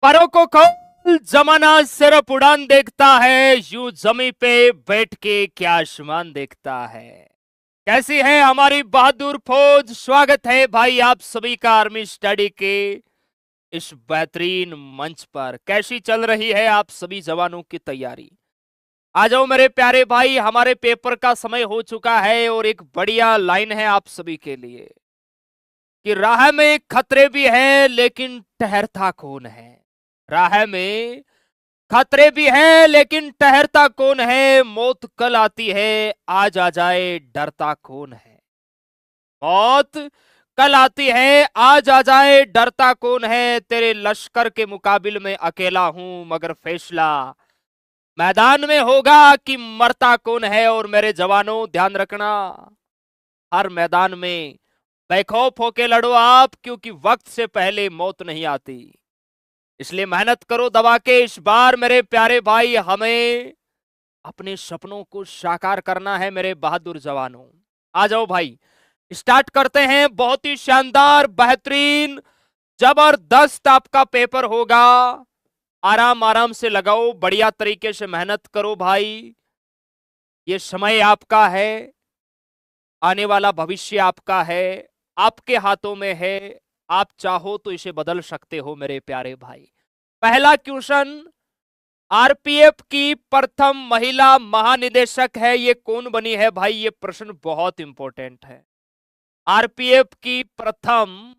परों को खोल, जमाना सिर्फ उड़ान देखता है, यूं जमी पे बैठ के क्या आसमान देखता है। कैसी है हमारी बहादुर फौज। स्वागत है भाई आप सभी का आर्मी स्टडी के इस बेहतरीन मंच पर। कैसी चल रही है आप सभी जवानों की तैयारी। आ जाओ मेरे प्यारे भाई, हमारे पेपर का समय हो चुका है और एक बढ़िया लाइन है आप सभी के लिए कि राह में खतरे भी है लेकिन ठहरता कौन है। राह में खतरे भी हैं लेकिन ठहरता कौन है। मौत कल आती है, आज आ जाए डरता कौन है। मौत कल आती है, आज आ जाए डरता कौन है। तेरे लश्कर के मुकाबिल में अकेला हूं, मगर फैसला मैदान में होगा कि मरता कौन है। और मेरे जवानों ध्यान रखना, हर मैदान में बेखौफ होके लड़ो आप, क्योंकि वक्त से पहले मौत नहीं आती। इसलिए मेहनत करो दबा के। इस बार मेरे प्यारे भाई हमें अपने सपनों को साकार करना है मेरे बहादुर जवानों। आ जाओ भाई, स्टार्ट करते हैं। बहुत ही शानदार, बेहतरीन, जबरदस्त आपका पेपर होगा। आराम आराम से लगाओ, बढ़िया तरीके से मेहनत करो भाई। ये समय आपका है, आने वाला भविष्य आपका है, आपके हाथों में है। आप चाहो तो इसे बदल सकते हो मेरे प्यारे भाई। पहला क्वेश्चन, आरपीएफ की प्रथम महिला महानिदेशक है, ये कौन बनी है भाई। ये प्रश्न बहुत इंपॉर्टेंट है। आरपीएफ की प्रथम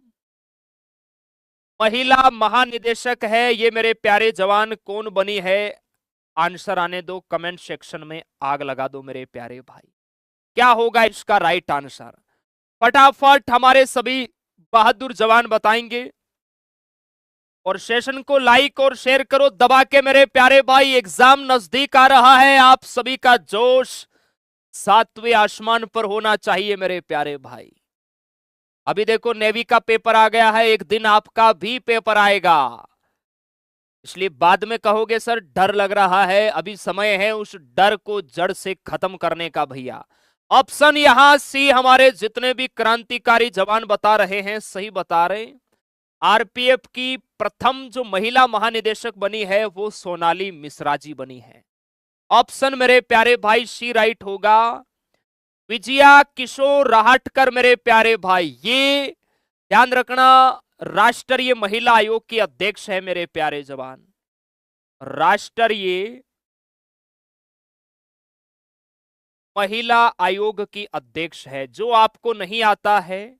महिला महानिदेशक है, ये मेरे प्यारे जवान कौन बनी है। आंसर आने दो, कमेंट सेक्शन में आग लगा दो मेरे प्यारे भाई। क्या होगा इसका राइट आंसर, फटाफट हमारे सभी बहादुर जवान बताएंगे। और सेशन को लाइक और शेयर करो दबा के मेरे प्यारे भाई। एग्जाम नजदीक आ रहा है, आप सभी का जोश सातवें आसमान पर होना चाहिए मेरे प्यारे भाई। अभी देखो नेवी का पेपर आ गया है, एक दिन आपका भी पेपर आएगा, इसलिए बाद में कहोगे सर डर लग रहा है। अभी समय है उस डर को जड़ से खत्म करने का भैया। ऑप्शन यहां सी, हमारे जितने भी क्रांतिकारी जवान बता रहे हैं सही बता रहे। आरपीएफ की प्रथम जो महिला महानिदेशक बनी है वो सोनाली मिश्रा जी बनी है। ऑप्शन मेरे प्यारे भाई सी राइट होगा। विजया किशोर राहटकर मेरे प्यारे भाई, ये ध्यान रखना, राष्ट्रीय महिला आयोग की अध्यक्ष है मेरे प्यारे जवान। राष्ट्रीय महिला आयोग की अध्यक्ष है। जो आपको नहीं आता है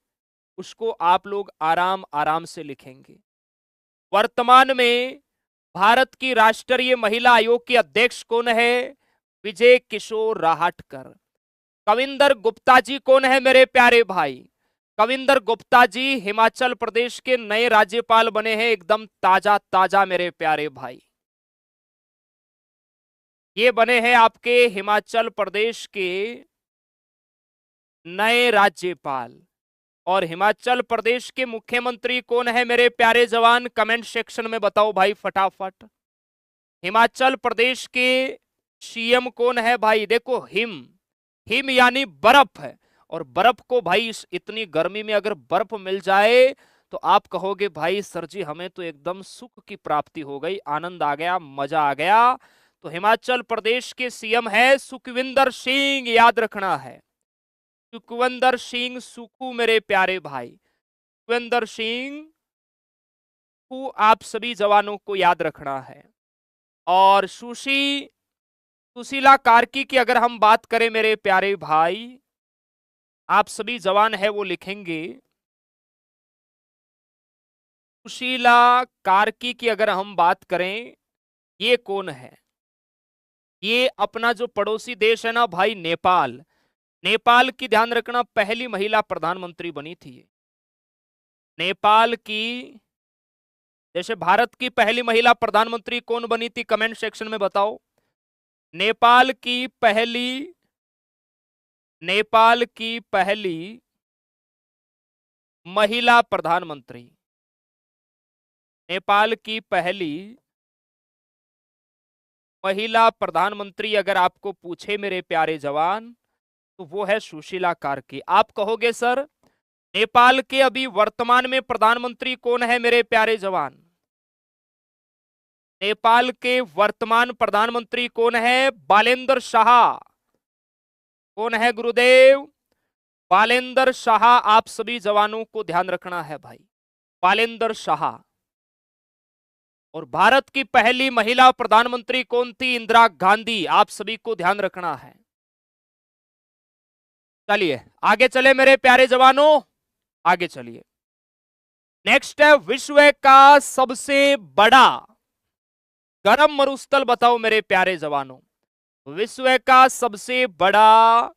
उसको आप लोग आराम आराम से लिखेंगे। वर्तमान में भारत की राष्ट्रीय महिला आयोग की अध्यक्ष कौन है, विजय किशोर राहटकर। कविंदर गुप्ता जी कौन है मेरे प्यारे भाई। कविंदर गुप्ता जी हिमाचल प्रदेश के नए राज्यपाल बने हैं, एकदम ताजा ताजा मेरे प्यारे भाई। ये बने हैं आपके हिमाचल प्रदेश के नए राज्यपाल। और हिमाचल प्रदेश के मुख्यमंत्री कौन है मेरे प्यारे जवान, कमेंट सेक्शन में बताओ भाई फटाफट। हिमाचल प्रदेश के सीएम कौन है भाई। देखो हिम, हिम यानी बर्फ है, और बर्फ को भाई इतनी गर्मी में अगर बर्फ मिल जाए तो आप कहोगे भाई सर जी हमें तो एकदम सुख की प्राप्ति हो गई, आनंद आ गया, मजा आ गया। तो हिमाचल प्रदेश के सीएम है सुखविंदर सिंह, याद रखना है सुखविंदर सिंह सुखू मेरे प्यारे भाई। सुखविंदर सिंह को आप सभी जवानों को याद रखना है। और सुशीला कार्की की अगर हम बात करें मेरे प्यारे भाई, आप सभी जवान है वो लिखेंगे। सुशीला कार्की की अगर हम बात करें, ये कौन है। ये अपना जो पड़ोसी देश है ना भाई नेपाल, नेपाल की ध्यान रखना पहली महिला प्रधानमंत्री बनी थी। नेपाल की, जैसे भारत की पहली महिला प्रधानमंत्री कौन बनी थी, कमेंट सेक्शन में बताओ। नेपाल की पहली, नेपाल की पहली महिला प्रधानमंत्री, नेपाल की पहली महिला प्रधानमंत्री अगर आपको पूछे मेरे प्यारे जवान तो वो है सुशीला कार्की। आप कहोगे सर नेपाल के अभी वर्तमान में प्रधानमंत्री कौन है मेरे प्यारे जवान। नेपाल के वर्तमान प्रधानमंत्री कौन है? बालेंद्र शाह। कौन है गुरुदेव? बालेंद्र शाह। आप सभी जवानों को ध्यान रखना है भाई, बालेंद्र शाह। और भारत की पहली महिला प्रधानमंत्री कौन थी? इंदिरा गांधी। आप सभी को ध्यान रखना है। चलिए आगे चले मेरे प्यारे जवानों, आगे चलिए। नेक्स्ट है विश्व का सबसे बड़ा गर्म मरुस्थल बताओ मेरे प्यारे जवानों। विश्व का सबसे बड़ा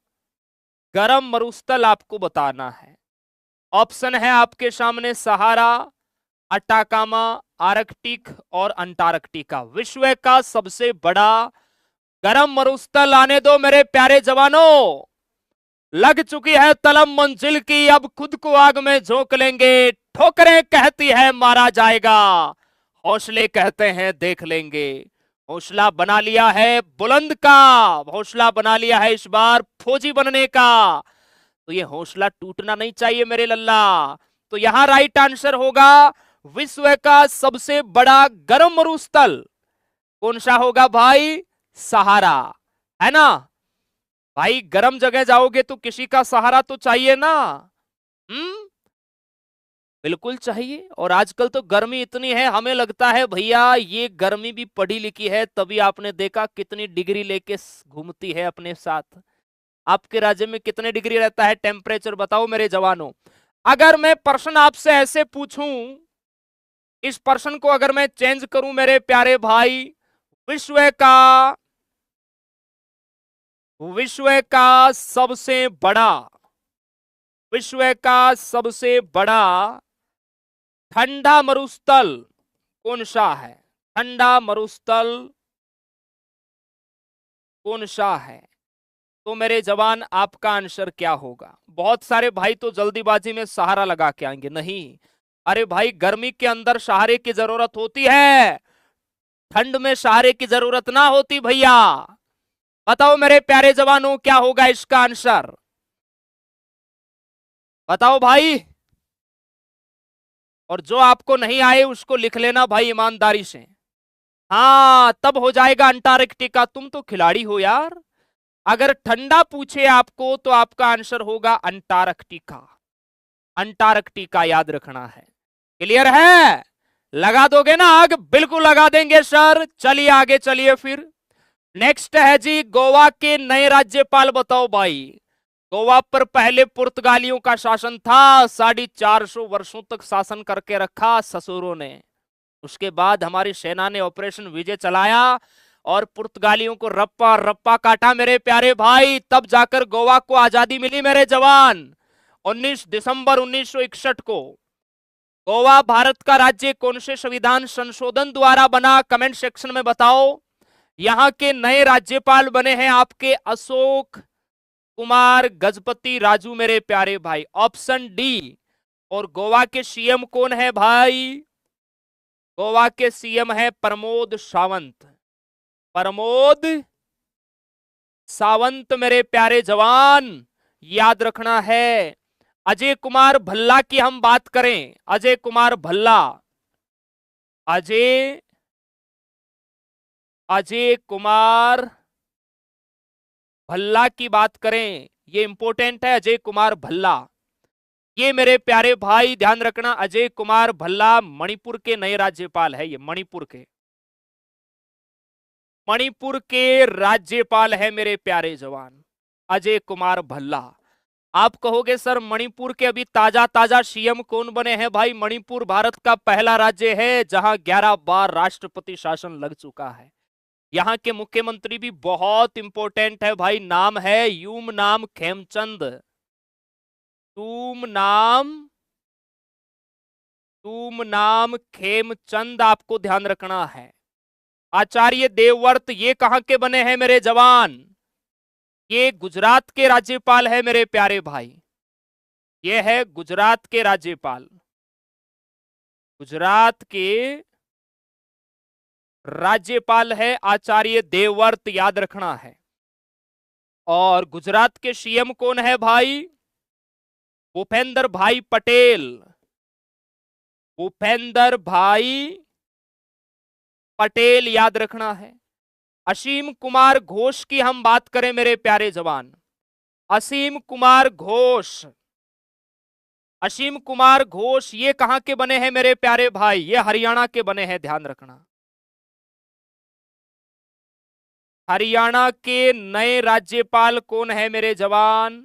गर्म मरुस्थल आपको बताना है। ऑप्शन है आपके सामने सहारा, अटाकामा, आर्कटिक और अंटार्कटिका। विश्व का सबसे बड़ा गर्म मरुस्थल आने दो मेरे प्यारे जवानों। लग चुकी है तलब मंजिल की, अब खुद को आग में झोंक लेंगे। ठोकरें कहती है मारा जाएगा, हौसले कहते हैं देख लेंगे। हौसला बना लिया है बुलंद का, हौसला बना लिया है इस बार फौजी बनने का। तो ये हौसला टूटना नहीं चाहिए मेरे लल्ला। तो यहां राइट आंसर होगा विश्व का सबसे बड़ा गर्म मरुस्थल कौन सा होगा भाई? सहारा, है ना भाई। गर्म जगह जाओगे तो किसी का सहारा तो चाहिए ना। बिल्कुल चाहिए। और आजकल तो गर्मी इतनी है, हमें लगता है भैया ये गर्मी भी पढ़ी लिखी है, तभी आपने देखा कितनी डिग्री लेके घूमती है अपने साथ। आपके राज्य में कितने डिग्री रहता है टेम्परेचर बताओ मेरे जवानों। अगर मैं प्रश्न आपसे ऐसे पूछूं, इस प्रश्न को अगर मैं चेंज करूं मेरे प्यारे भाई, विश्व का सबसे बड़ा, विश्व का सबसे बड़ा ठंडा मरुस्थल कौन सा है? ठंडा मरुस्थल कौन सा है? तो मेरे जवान आपका आंसर क्या होगा? बहुत सारे भाई तो जल्दीबाजी में सहारा लगा के आएंगे। नहीं, अरे भाई गर्मी के अंदर सहारे की जरूरत होती है, ठंड में सहारे की जरूरत ना होती भैया। बताओ मेरे प्यारे जवानों क्या होगा इसका आंसर? बताओ भाई। और जो आपको नहीं आए उसको लिख लेना भाई ईमानदारी से। हाँ, तब हो जाएगा अंटार्कटिका। तुम तो खिलाड़ी हो यार। अगर ठंडा पूछे आपको तो आपका आंसर होगा अंटार्कटिका। अंटार्कटिका याद रखना है। क्लियर है? लगा दोगे ना आग? बिल्कुल लगा देंगे सर। चलिए आगे चलिए फिर। नेक्स्ट है जी गोवा के नए राज्यपाल बताओ भाई। गोवा पर पहले पुर्तगालियों का शासन था, 450 वर्षों तक शासन करके रखा ससुरों ने। उसके बाद हमारी सेना ने ऑपरेशन विजय चलाया और पुर्तगालियों को रप्पा रप्पा काटा मेरे प्यारे भाई। तब जाकर गोवा को आजादी मिली मेरे जवान। 19 दिसंबर 1961 को गोवा भारत का राज्य कौन से संविधान संशोधन द्वारा बना? कमेंट सेक्शन में बताओ। यहां के नए राज्यपाल बने हैं आपके अशोक कुमार गजपति राजू मेरे प्यारे भाई, ऑप्शन डी। और गोवा के सीएम कौन है भाई? गोवा के सीएम है प्रमोद सावंत। प्रमोद सावंत मेरे प्यारे जवान, याद रखना है। अजय कुमार भल्ला की हम बात करें, अजय कुमार भल्ला, अजय कुमार भल्ला की बात करें, ये इंपॉर्टेंट है। अजय कुमार भल्ला, ये मेरे प्यारे भाई ध्यान रखना। अजय कुमार भल्ला मणिपुर के नए राज्यपाल है। ये मणिपुर के राज्यपाल है मेरे प्यारे जवान, अजय कुमार भल्ला। आप कहोगे सर मणिपुर के अभी ताजा ताजा सीएम कौन बने हैं? भाई मणिपुर भारत का पहला राज्य है जहां 11 बार राष्ट्रपति शासन लग चुका है। यहाँ के मुख्यमंत्री भी बहुत इंपॉर्टेंट है भाई, नाम है यूमनाम खेमचंद। यूमनाम खेमचंद, आपको ध्यान रखना है। आचार्य देवव्रत ये कहां के बने हैं मेरे जवान? ये गुजरात के राज्यपाल है मेरे प्यारे भाई। ये है गुजरात के राज्यपाल, गुजरात के राज्यपाल है आचार्य देवव्रत, याद रखना है। और गुजरात के सीएम कौन है भाई? भूपेंद्र भाई पटेल। भूपेंद्र भाई पटेल याद रखना है। असीम कुमार घोष की हम बात करें मेरे प्यारे जवान, असीम कुमार घोष, असीम कुमार घोष ये कहां के बने हैं मेरे प्यारे भाई? ये हरियाणा के बने हैं, ध्यान रखना। हरियाणा के नए राज्यपाल कौन है मेरे जवान?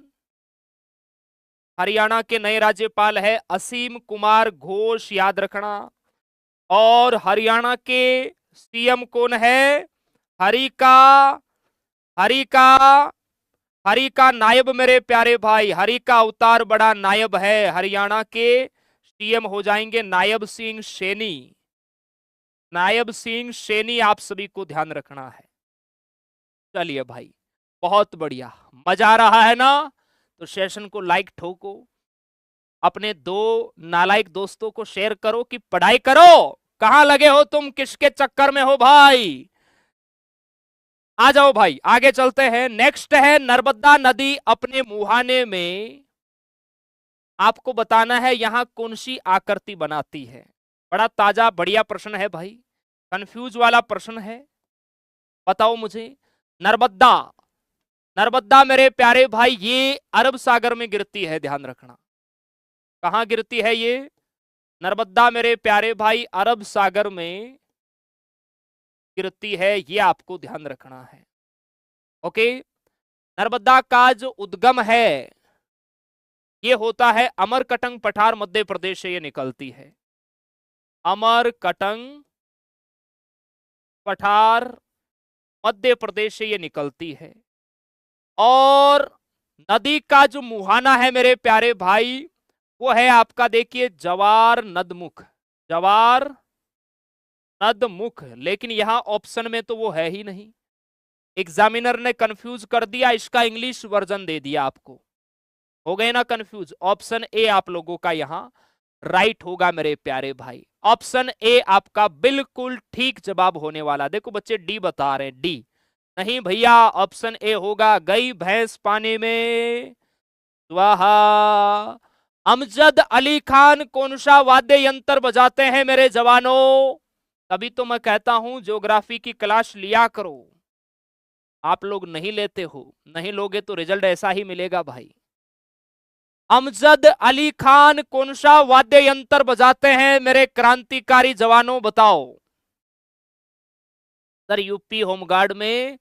हरियाणा के नए राज्यपाल है असीम कुमार घोष, याद रखना। और हरियाणा के सीएम कौन है? हरि का, हरि का, हरि का नायब मेरे प्यारे भाई, हरि का अवतार बड़ा नायब है। हरियाणा के सीएम हो जाएंगे नायब सिंह सैनी, नायब सिंह सैनी, आप सभी को ध्यान रखना है। चलिए भाई, बहुत बढ़िया, मजा आ रहा है ना? तो सेशन को लाइक ठोको, अपने दो नालायक दोस्तों को शेयर करो कि पढ़ाई करो। कहां लगे हो तुम, किसके चक्कर में हो भाई? आ जाओ भाई, आगे चलते हैं। नेक्स्ट है नर्मदा नदी अपने मुहाने में, आपको बताना है यहां कौन सी आकृति बनाती है। बड़ा ताजा बढ़िया प्रश्न है भाई, कंफ्यूज वाला प्रश्न है, बताओ मुझे। नर्मदा, नर्मदा मेरे प्यारे भाई ये अरब सागर में गिरती है, ध्यान रखना। कहां गिरती है ये नर्मदा मेरे प्यारे भाई? अरब सागर में गिरती है, ये आपको ध्यान रखना है। ओके, नर्मदा का जो उद्गम है ये होता है अमरकटंग पठार, मध्य प्रदेश से ये निकलती है। अमरकटंग पठार मध्य प्रदेश से ये निकलती है। और नदी का जो मुहाना है मेरे प्यारे भाई वो है आपका, देखिए, जवार नदमुख, जवार नदमुख। लेकिन यहां ऑप्शन में तो वो है ही नहीं, एग्जामिनर ने कंफ्यूज कर दिया, इसका इंग्लिश वर्जन दे दिया आपको, हो गए ना कंफ्यूज। ऑप्शन ए आप लोगों का यहां राइट होगा मेरे प्यारे भाई, ऑप्शन ए आपका बिल्कुल ठीक जवाब होने वाला। देखो बच्चे डी बता रहे हैं, डी नहीं भैया, ऑप्शन ए होगा, गई भैंस पानी में स्वाहा। अमजद अली खान कौन सा वाद्य यंत्र बजाते हैं मेरे जवानों? तभी तो मैं कहता हूं ज्योग्राफी की क्लास लिया करो, आप लोग नहीं लेते हो, नहीं लोगे तो रिजल्ट ऐसा ही मिलेगा भाई। अमजद अली खान कौन सा वाद्य यंत्र बजाते हैं मेरे क्रांतिकारी जवानों, बताओ। सर यूपी होमगार्ड में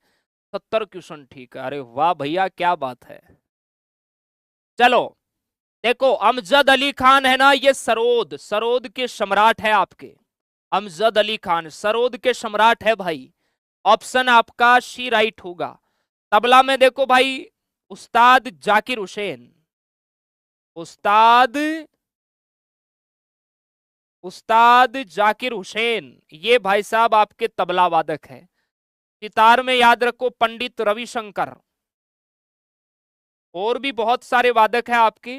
70 क्वेश्चन ठीक है, अरे वाह भैया क्या बात है। चलो देखो, अमजद अली खान है ना, ये सरोद, सरोद के सम्राट है आपके, अमजद अली खान सरोद के सम्राट है भाई। ऑप्शन आपका सी राइट होगा। तबला में देखो भाई, उस्ताद जाकिर हुसैन, उस्ताद, उस्ताद जाकिर हुसैन, ये भाई साहब आपके तबला वादक है। सितार में याद रखो पंडित रविशंकर, और भी बहुत सारे वादक हैं आपके,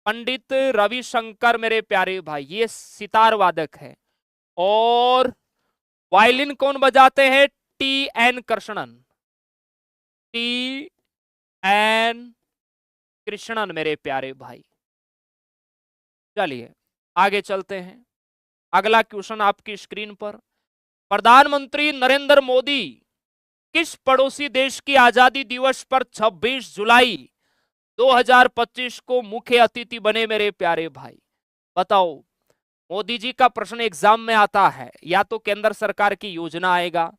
पंडित रविशंकर मेरे प्यारे भाई, ये सितार वादक है। और वायलिन कौन बजाते हैं? T N Krishnan, T N Krishnan मेरे प्यारे भाई। चलिए आगे चलते हैं, अगला क्वेश्चन आपकी स्क्रीन पर। प्रधानमंत्री नरेंद्र मोदी किस पड़ोसी देश की आजादी दिवस पर 26 जुलाई 2025 को मुख्य अतिथि बने मेरे प्यारे भाई? बताओ, मोदी जी का प्रश्न एग्जाम में आता है, या तो केंद्र सरकार की योजना आएगा,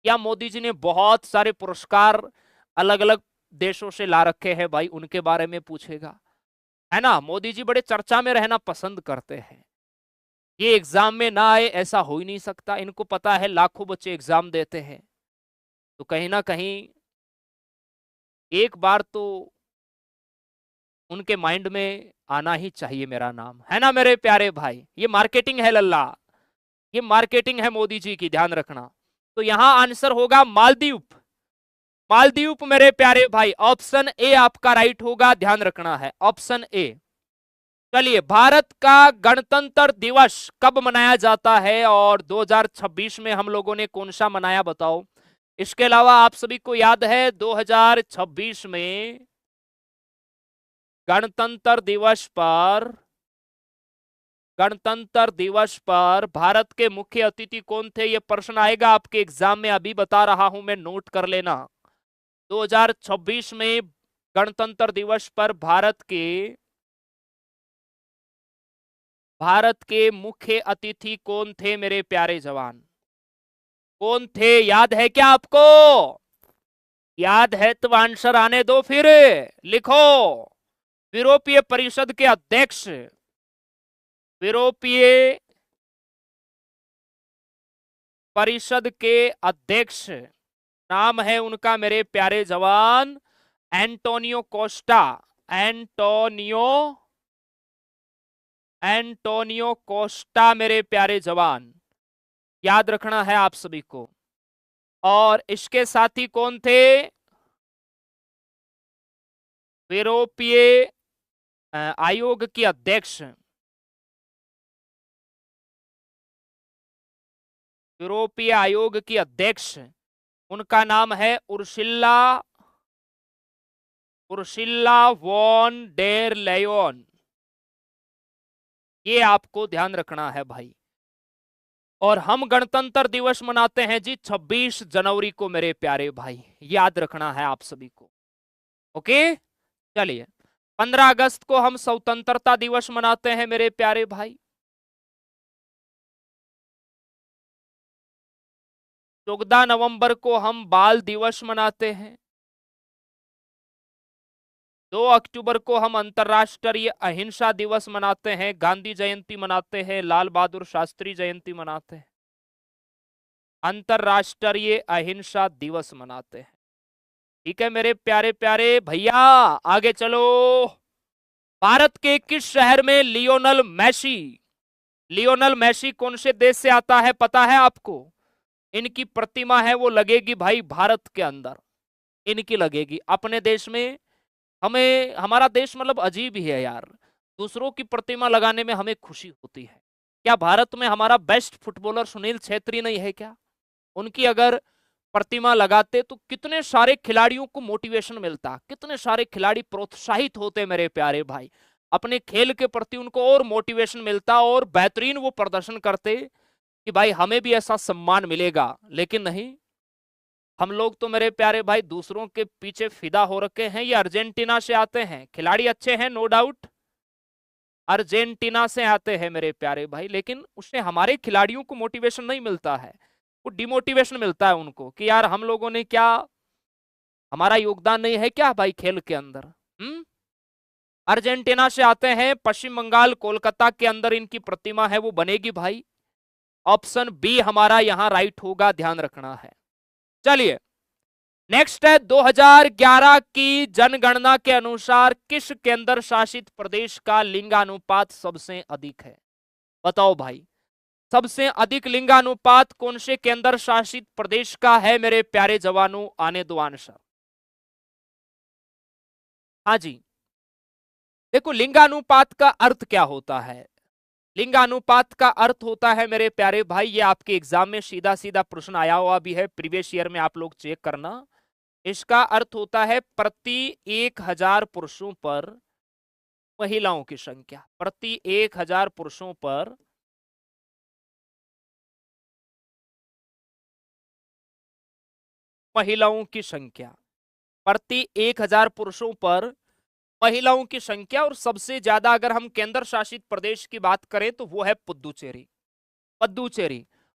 या मोदी जी ने बहुत सारे पुरस्कार अलग अलग देशों से ला रखे हैं भाई, उनके बारे में पूछेगा, है ना। मोदी जी बड़े चर्चा में रहना पसंद करते हैं, ये एग्जाम में ना आए ऐसा हो ही नहीं सकता। इनको पता है लाखों बच्चे एग्जाम देते हैं, तो कहीं ना कहीं एक बार तो उनके माइंड में आना ही चाहिए मेरा नाम, है ना मेरे प्यारे भाई। ये मार्केटिंग है लल्ला, ये मार्केटिंग है मोदी जी की, ध्यान रखना। तो यहां आंसर होगा मालदीव, मालदीव मेरे प्यारे भाई, ऑप्शन ए आपका राइट होगा, ध्यान रखना है, ऑप्शन ए। चलिए, भारत का गणतंत्र दिवस कब मनाया जाता है और 2026 में हम लोगों ने कौन सा मनाया, बताओ। इसके अलावा आप सभी को याद है 2026 में गणतंत्र दिवस पर गणतंत्र दिवस पर भारत के मुख्य अतिथि कौन थे? ये प्रश्न आएगा आपके एग्जाम में, अभी बता रहा हूं मैं, नोट कर लेना। 2026 में गणतंत्र दिवस पर भारत के मुख्य अतिथि कौन थे मेरे प्यारे जवान? कौन थे? याद है क्या आपको? याद है तो आंसर आने दो, फिर लिखो। यूरोपीय परिषद के अध्यक्ष, यूरोपीय परिषद के अध्यक्ष, नाम है उनका मेरे प्यारे जवान एंटोनियो कोस्टा। एंटोनियो कोस्टा मेरे प्यारे जवान, याद रखना है आप सभी को। और इसके साथी कौन थे? यूरोपीय आयोग की अध्यक्ष, यूरोपीय आयोग की अध्यक्ष, उनका नाम है उर्सुला वॉन डेर लेयन। ये आपको ध्यान रखना है भाई। और हम गणतंत्र दिवस मनाते हैं जी 26 जनवरी को मेरे प्यारे भाई, याद रखना है आप सभी को। ओके, चलिए 15 अगस्त को हम स्वतंत्रता दिवस मनाते हैं मेरे प्यारे भाई। 14 नवंबर को हम बाल दिवस मनाते हैं। 2 अक्टूबर को हम अंतर्राष्ट्रीय अहिंसा दिवस मनाते हैं, गांधी जयंती मनाते हैं, लाल बहादुर शास्त्री जयंती मनाते हैं, अंतर्राष्ट्रीय अहिंसा दिवस मनाते हैं। ठीक है मेरे प्यारे प्यारे भैया, आगे चलो। भारत के किस शहर में लियोनल मैसी कौन से देश से आता है पता है आपको? इनकी प्रतिमा है वो लगेगी भाई भारत के अंदर, इनकी लगेगी। अपने देश में हमारा देश मतलब अजीब ही है यार, दूसरों की प्रतिमा लगाने में हमें खुशी होती है। क्या भारत में हमारा बेस्ट फुटबॉलर सुनील छेत्री नहीं है क्या? उनकी अगर प्रतिमा लगाते तो कितने सारे खिलाड़ियों को मोटिवेशन मिलता, कितने सारे खिलाड़ी प्रोत्साहित होते मेरे प्यारे भाई, अपने खेल के प्रति उनको और मोटिवेशन मिलता और बेहतरीन वो प्रदर्शन करते कि भाई हमें भी ऐसा सम्मान मिलेगा। लेकिन नहीं, हम लोग तो मेरे प्यारे भाई दूसरों के पीछे फिदा हो रखे हैं। ये अर्जेंटीना से आते हैं, खिलाड़ी अच्छे हैं नो डाउट, अर्जेंटीना से आते हैं मेरे प्यारे भाई, लेकिन उससे हमारे खिलाड़ियों को मोटिवेशन नहीं मिलता है, वो डिमोटिवेशन मिलता है उनको कि यार हम लोगों ने क्या, हमारा योगदान नहीं है क्या भाई खेल के अंदर। अर्जेंटीना से आते हैं, पश्चिम बंगाल कोलकाता के अंदर इनकी प्रतिमा है वो बनेगी भाई। ऑप्शन बी हमारा यहां राइट होगा, ध्यान रखना है। चलिए नेक्स्ट है 2011 की जनगणना के अनुसार किस केंद्र शासित प्रदेश का लिंगानुपात सबसे अधिक है? बताओ भाई, सबसे अधिक लिंगानुपात कौन से केंद्र शासित प्रदेश का है मेरे प्यारे जवानों? आने दो आंसर। हाँ जी, देखो लिंगानुपात का अर्थ क्या होता है? लिंगानुपात का अर्थ होता है मेरे प्यारे भाई, ये आपके एग्जाम में सीधा सीधा प्रश्न आया हुआ भी है, प्रीवियस ईयर में आप लोग चेक करना। इसका अर्थ होता है प्रति 1000 पुरुषों पर महिलाओं की संख्या, प्रति 1000 पुरुषों पर महिलाओं की संख्या, प्रति 1000 पुरुषों पर महिलाओं की संख्या। और सबसे ज्यादा अगर हम केंद्र शासित प्रदेश की बात करें तो वो है पुदुचेरी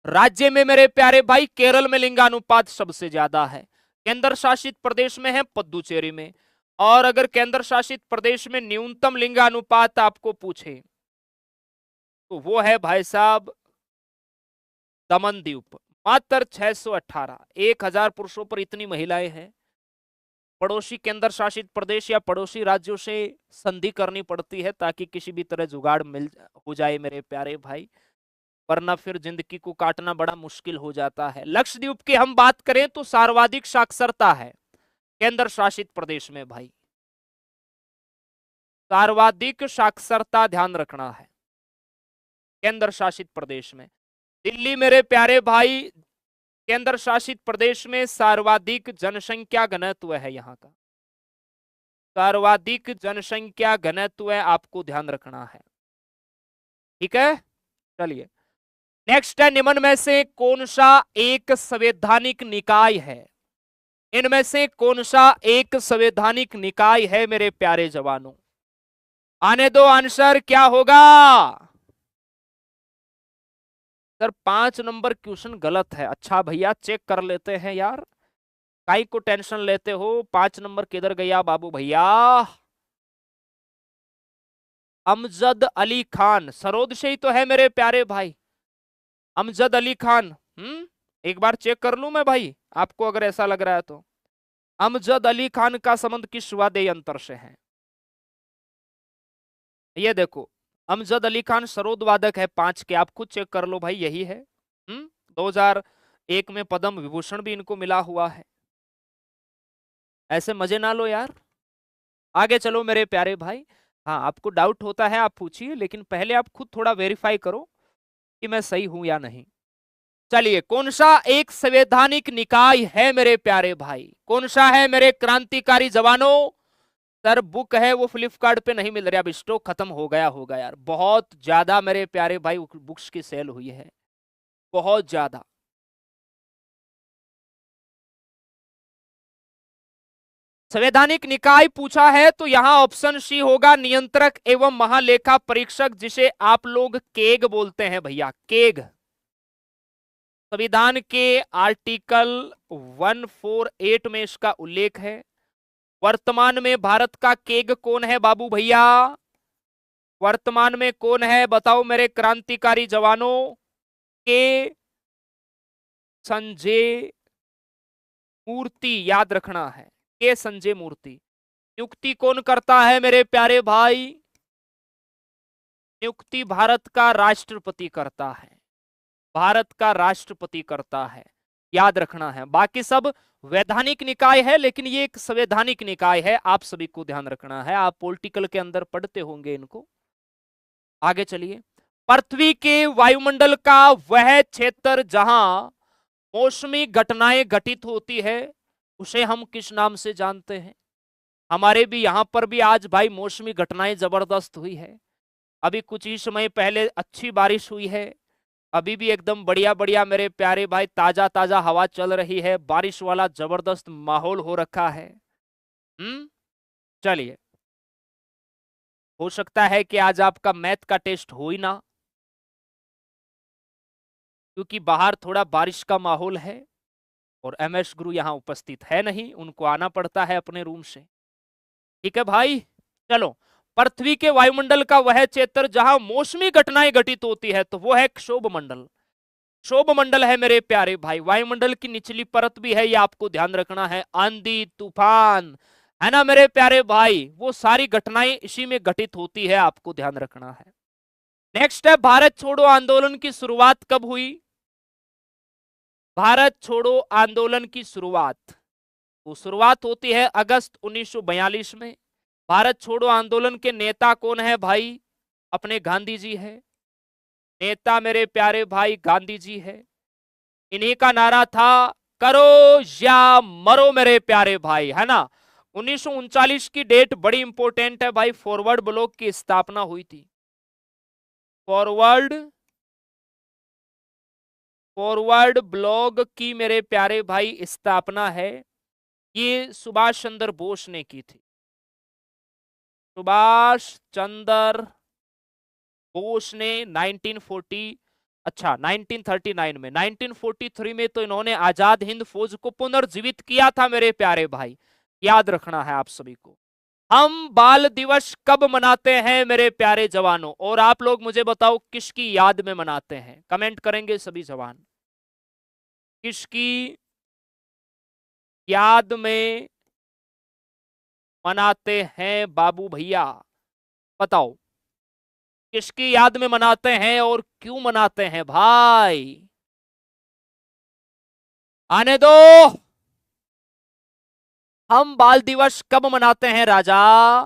राज्य में मेरे प्यारे भाई, केरल में लिंगानुपात सबसे ज्यादा है, केंद्र शासित प्रदेश में है पुदुचेरी में। और अगर केंद्र शासित प्रदेश में न्यूनतम लिंगानुपात आपको पूछे तो वो है भाई साहब दमनदीप, मात्र 618, 1000 पुरुषों पर इतनी महिलाएं हैं। पड़ोसी केंद्र शासित प्रदेश या पड़ोसी राज्यों से संधि करनी पड़ती है ताकि किसी भी तरह जुगाड़ हो जाए मेरे प्यारे भाई, वरना फिर जिंदगी को काटना बड़ा मुश्किल हो जाता है। लक्षद्वीप की हम बात करें तो सर्वाधिक साक्षरता है केंद्र शासित प्रदेश में भाई, सर्वाधिक साक्षरता ध्यान रखना है केंद्र शासित प्रदेश में। दिल्ली मेरे प्यारे भाई केंद्र शासित प्रदेश में सर्वाधिक जनसंख्या घनत्व है, यहां का सर्वाधिक जनसंख्या घनत्व आपको ध्यान रखना है। ठीक है, चलिए नेक्स्ट है, निम्न में से कौन सा एक संवैधानिक निकाय है? इनमें से कौन सा एक संवैधानिक निकाय है मेरे प्यारे जवानों? आने दो आंसर, क्या होगा? सर 5 नंबर क्वेश्चन गलत है। अच्छा भैया चेक कर लेते हैं यार, काई को टेंशन लेते हो? 5 नंबर किधर गया बाबू भैया? अमजद अली खान, सरोद से ही तो है मेरे प्यारे भाई, अमजद अली खान। एक बार चेक कर लूं मैं भाई, आपको अगर ऐसा लग रहा है तो। अमजद अली खान का संबंध किस वाद्य यंत्र से है? ये देखो, अमजद अली खान सरोद वादक है 5 के, आप खुद चेक कर लो भाई, यही है। 2001 में पद्म विभूषण भी इनको मिला हुआ है। ऐसे मजे ना लो यार, आगे चलो मेरे प्यारे भाई। हाँ आपको डाउट होता है आप पूछिए, लेकिन पहले आप खुद थोड़ा वेरीफाई करो कि मैं सही हूं या नहीं। चलिए, कौन सा एक संवैधानिक निकाय है मेरे प्यारे भाई? कौन सा है मेरे क्रांतिकारी जवानों? सर बुक है वो फ्लिपकार्ट पे नहीं मिल रहा, अब स्टॉक खत्म हो गया होगा यार, बहुत ज्यादा मेरे प्यारे भाई बुक्स की सेल हुई है, बहुत ज्यादा। संवैधानिक निकाय पूछा है तो यहां ऑप्शन सी होगा, नियंत्रक एवं महालेखा परीक्षक, जिसे आप लोग केग बोलते हैं भैया, केग। संविधान के आर्टिकल 148 में इसका उल्लेख है। वर्तमान में भारत का केग कौन है बाबू भैया? वर्तमान में कौन है बताओ मेरे क्रांतिकारी जवानों? के संजय मूर्ति, याद रखना है, के संजय मूर्ति। नियुक्ति कौन करता है मेरे प्यारे भाई? नियुक्ति भारत का राष्ट्रपति करता है, भारत का राष्ट्रपति करता है, याद रखना है। बाकी सब वैधानिक निकाय है, लेकिन ये एक संवैधानिक निकाय है, आप सभी को ध्यान रखना है, आप पॉलिटिकल के अंदर पढ़ते होंगे इनको। आगे चलिए, पृथ्वी के वायुमंडल का वह क्षेत्र जहां मौसमी घटनाएं घटित होती है उसे हम किस नाम से जानते हैं? हमारे भी यहां पर भी आज भाई मौसमी घटनाएं जबरदस्त हुई है। अभी कुछ ही समय पहले अच्छी बारिश हुई है, अभी भी एकदम बढ़िया बढ़िया मेरे प्यारे भाई ताजा ताजा हवा चल रही है, बारिश वाला जबरदस्त माहौल हो रखा है। चलिए, हो सकता है कि आज आपका मैथ का टेस्ट हो ही ना, क्योंकि बाहर थोड़ा बारिश का माहौल है और एमएस गुरु यहां उपस्थित है नहीं, उनको आना पड़ता है अपने रूम से। ठीक है भाई, चलो, पृथ्वी के वायुमंडल का वह क्षेत्र जहां मौसमी घटनाएं घटित होती है तो वो है क्षोभ मंडल। क्षोभ मंडल है मेरे प्यारे भाई, वायुमंडल की निचली परत भी है, ये आपको ध्यान रखना है। आंधी तूफान है ना मेरे प्यारे भाई, वो सारी घटनाएं इसी में घटित होती है, आपको ध्यान रखना है। नेक्स्ट है, भारत छोड़ो आंदोलन की शुरुआत कब हुई? भारत छोड़ो आंदोलन की शुरुआत, तो शुरुआत होती है अगस्त 1942 में। भारत छोड़ो आंदोलन के नेता कौन है भाई? अपने गांधी जी है, नेता मेरे प्यारे भाई गांधी जी है। इन्हीं का नारा था, करो या मरो मेरे प्यारे भाई, है ना। 1939 की डेट बड़ी इंपॉर्टेंट है भाई, फॉरवर्ड ब्लॉक की स्थापना हुई थी। फॉरवर्ड ब्लॉक की मेरे प्यारे भाई स्थापना है, ये सुभाष चंद्र बोस ने की थी। सुभाष चंद्र बोस ने 1939 में, 1943 में तो इन्होंने आजाद हिंद फौज को पुनर्जीवित किया था मेरे प्यारे भाई, याद रखना है आप सभी को। हम बाल दिवस कब मनाते हैं मेरे प्यारे जवानों? और आप लोग मुझे बताओ किसकी याद में मनाते हैं, कमेंट करेंगे सभी जवान, किसकी याद में मनाते हैं बाबू भैया? बताओ किसकी याद में मनाते हैं और क्यों मनाते हैं भाई? आने दो। हम बाल दिवस कब मनाते हैं राजा?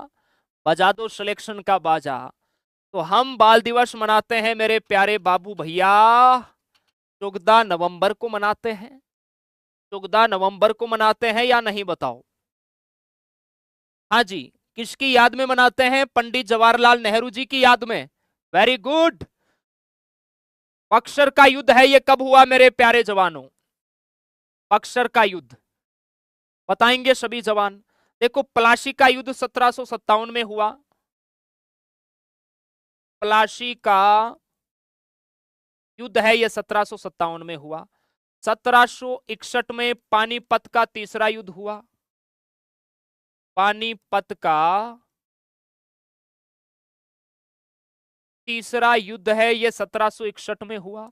बजा दो सिलेक्शन का बाजा। तो हम बाल दिवस मनाते हैं मेरे प्यारे बाबू भैया 14 नवंबर को मनाते हैं। 14 नवंबर को मनाते हैं या नहीं बताओ? हाँ जी, किसकी याद में मनाते हैं? पंडित जवाहरलाल नेहरू जी की याद में। वेरी गुड, बक्सर का युद्ध है, ये कब हुआ मेरे प्यारे जवानों? बक्सर का युद्ध बताएंगे सभी जवान। देखो, प्लासी का युद्ध 1757 में हुआ। प्लासी का युद्ध है, ये 1757 में हुआ। 1761 में पानीपत का तीसरा युद्ध हुआ। पानीपत का तीसरा युद्ध है, ये 1761 में हुआ।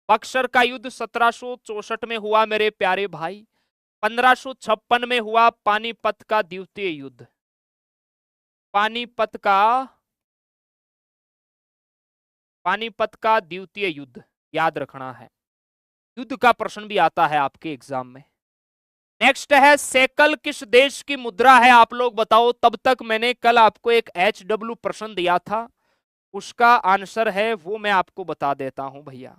बक्सर का युद्ध 1764 में हुआ मेरे प्यारे भाई। 1556 में हुआ पानीपत का द्वितीय युद्ध। पानीपत का द्वितीय युद्ध याद रखना है, युद्ध का प्रश्न भी आता है आपके एग्जाम में। नेक्स्ट है, सेकल किस देश की मुद्रा है? आप लोग बताओ। तब तक मैंने कल आपको एक HW प्रश्न दिया था, उसका आंसर है वो मैं आपको बता देता हूं भैया।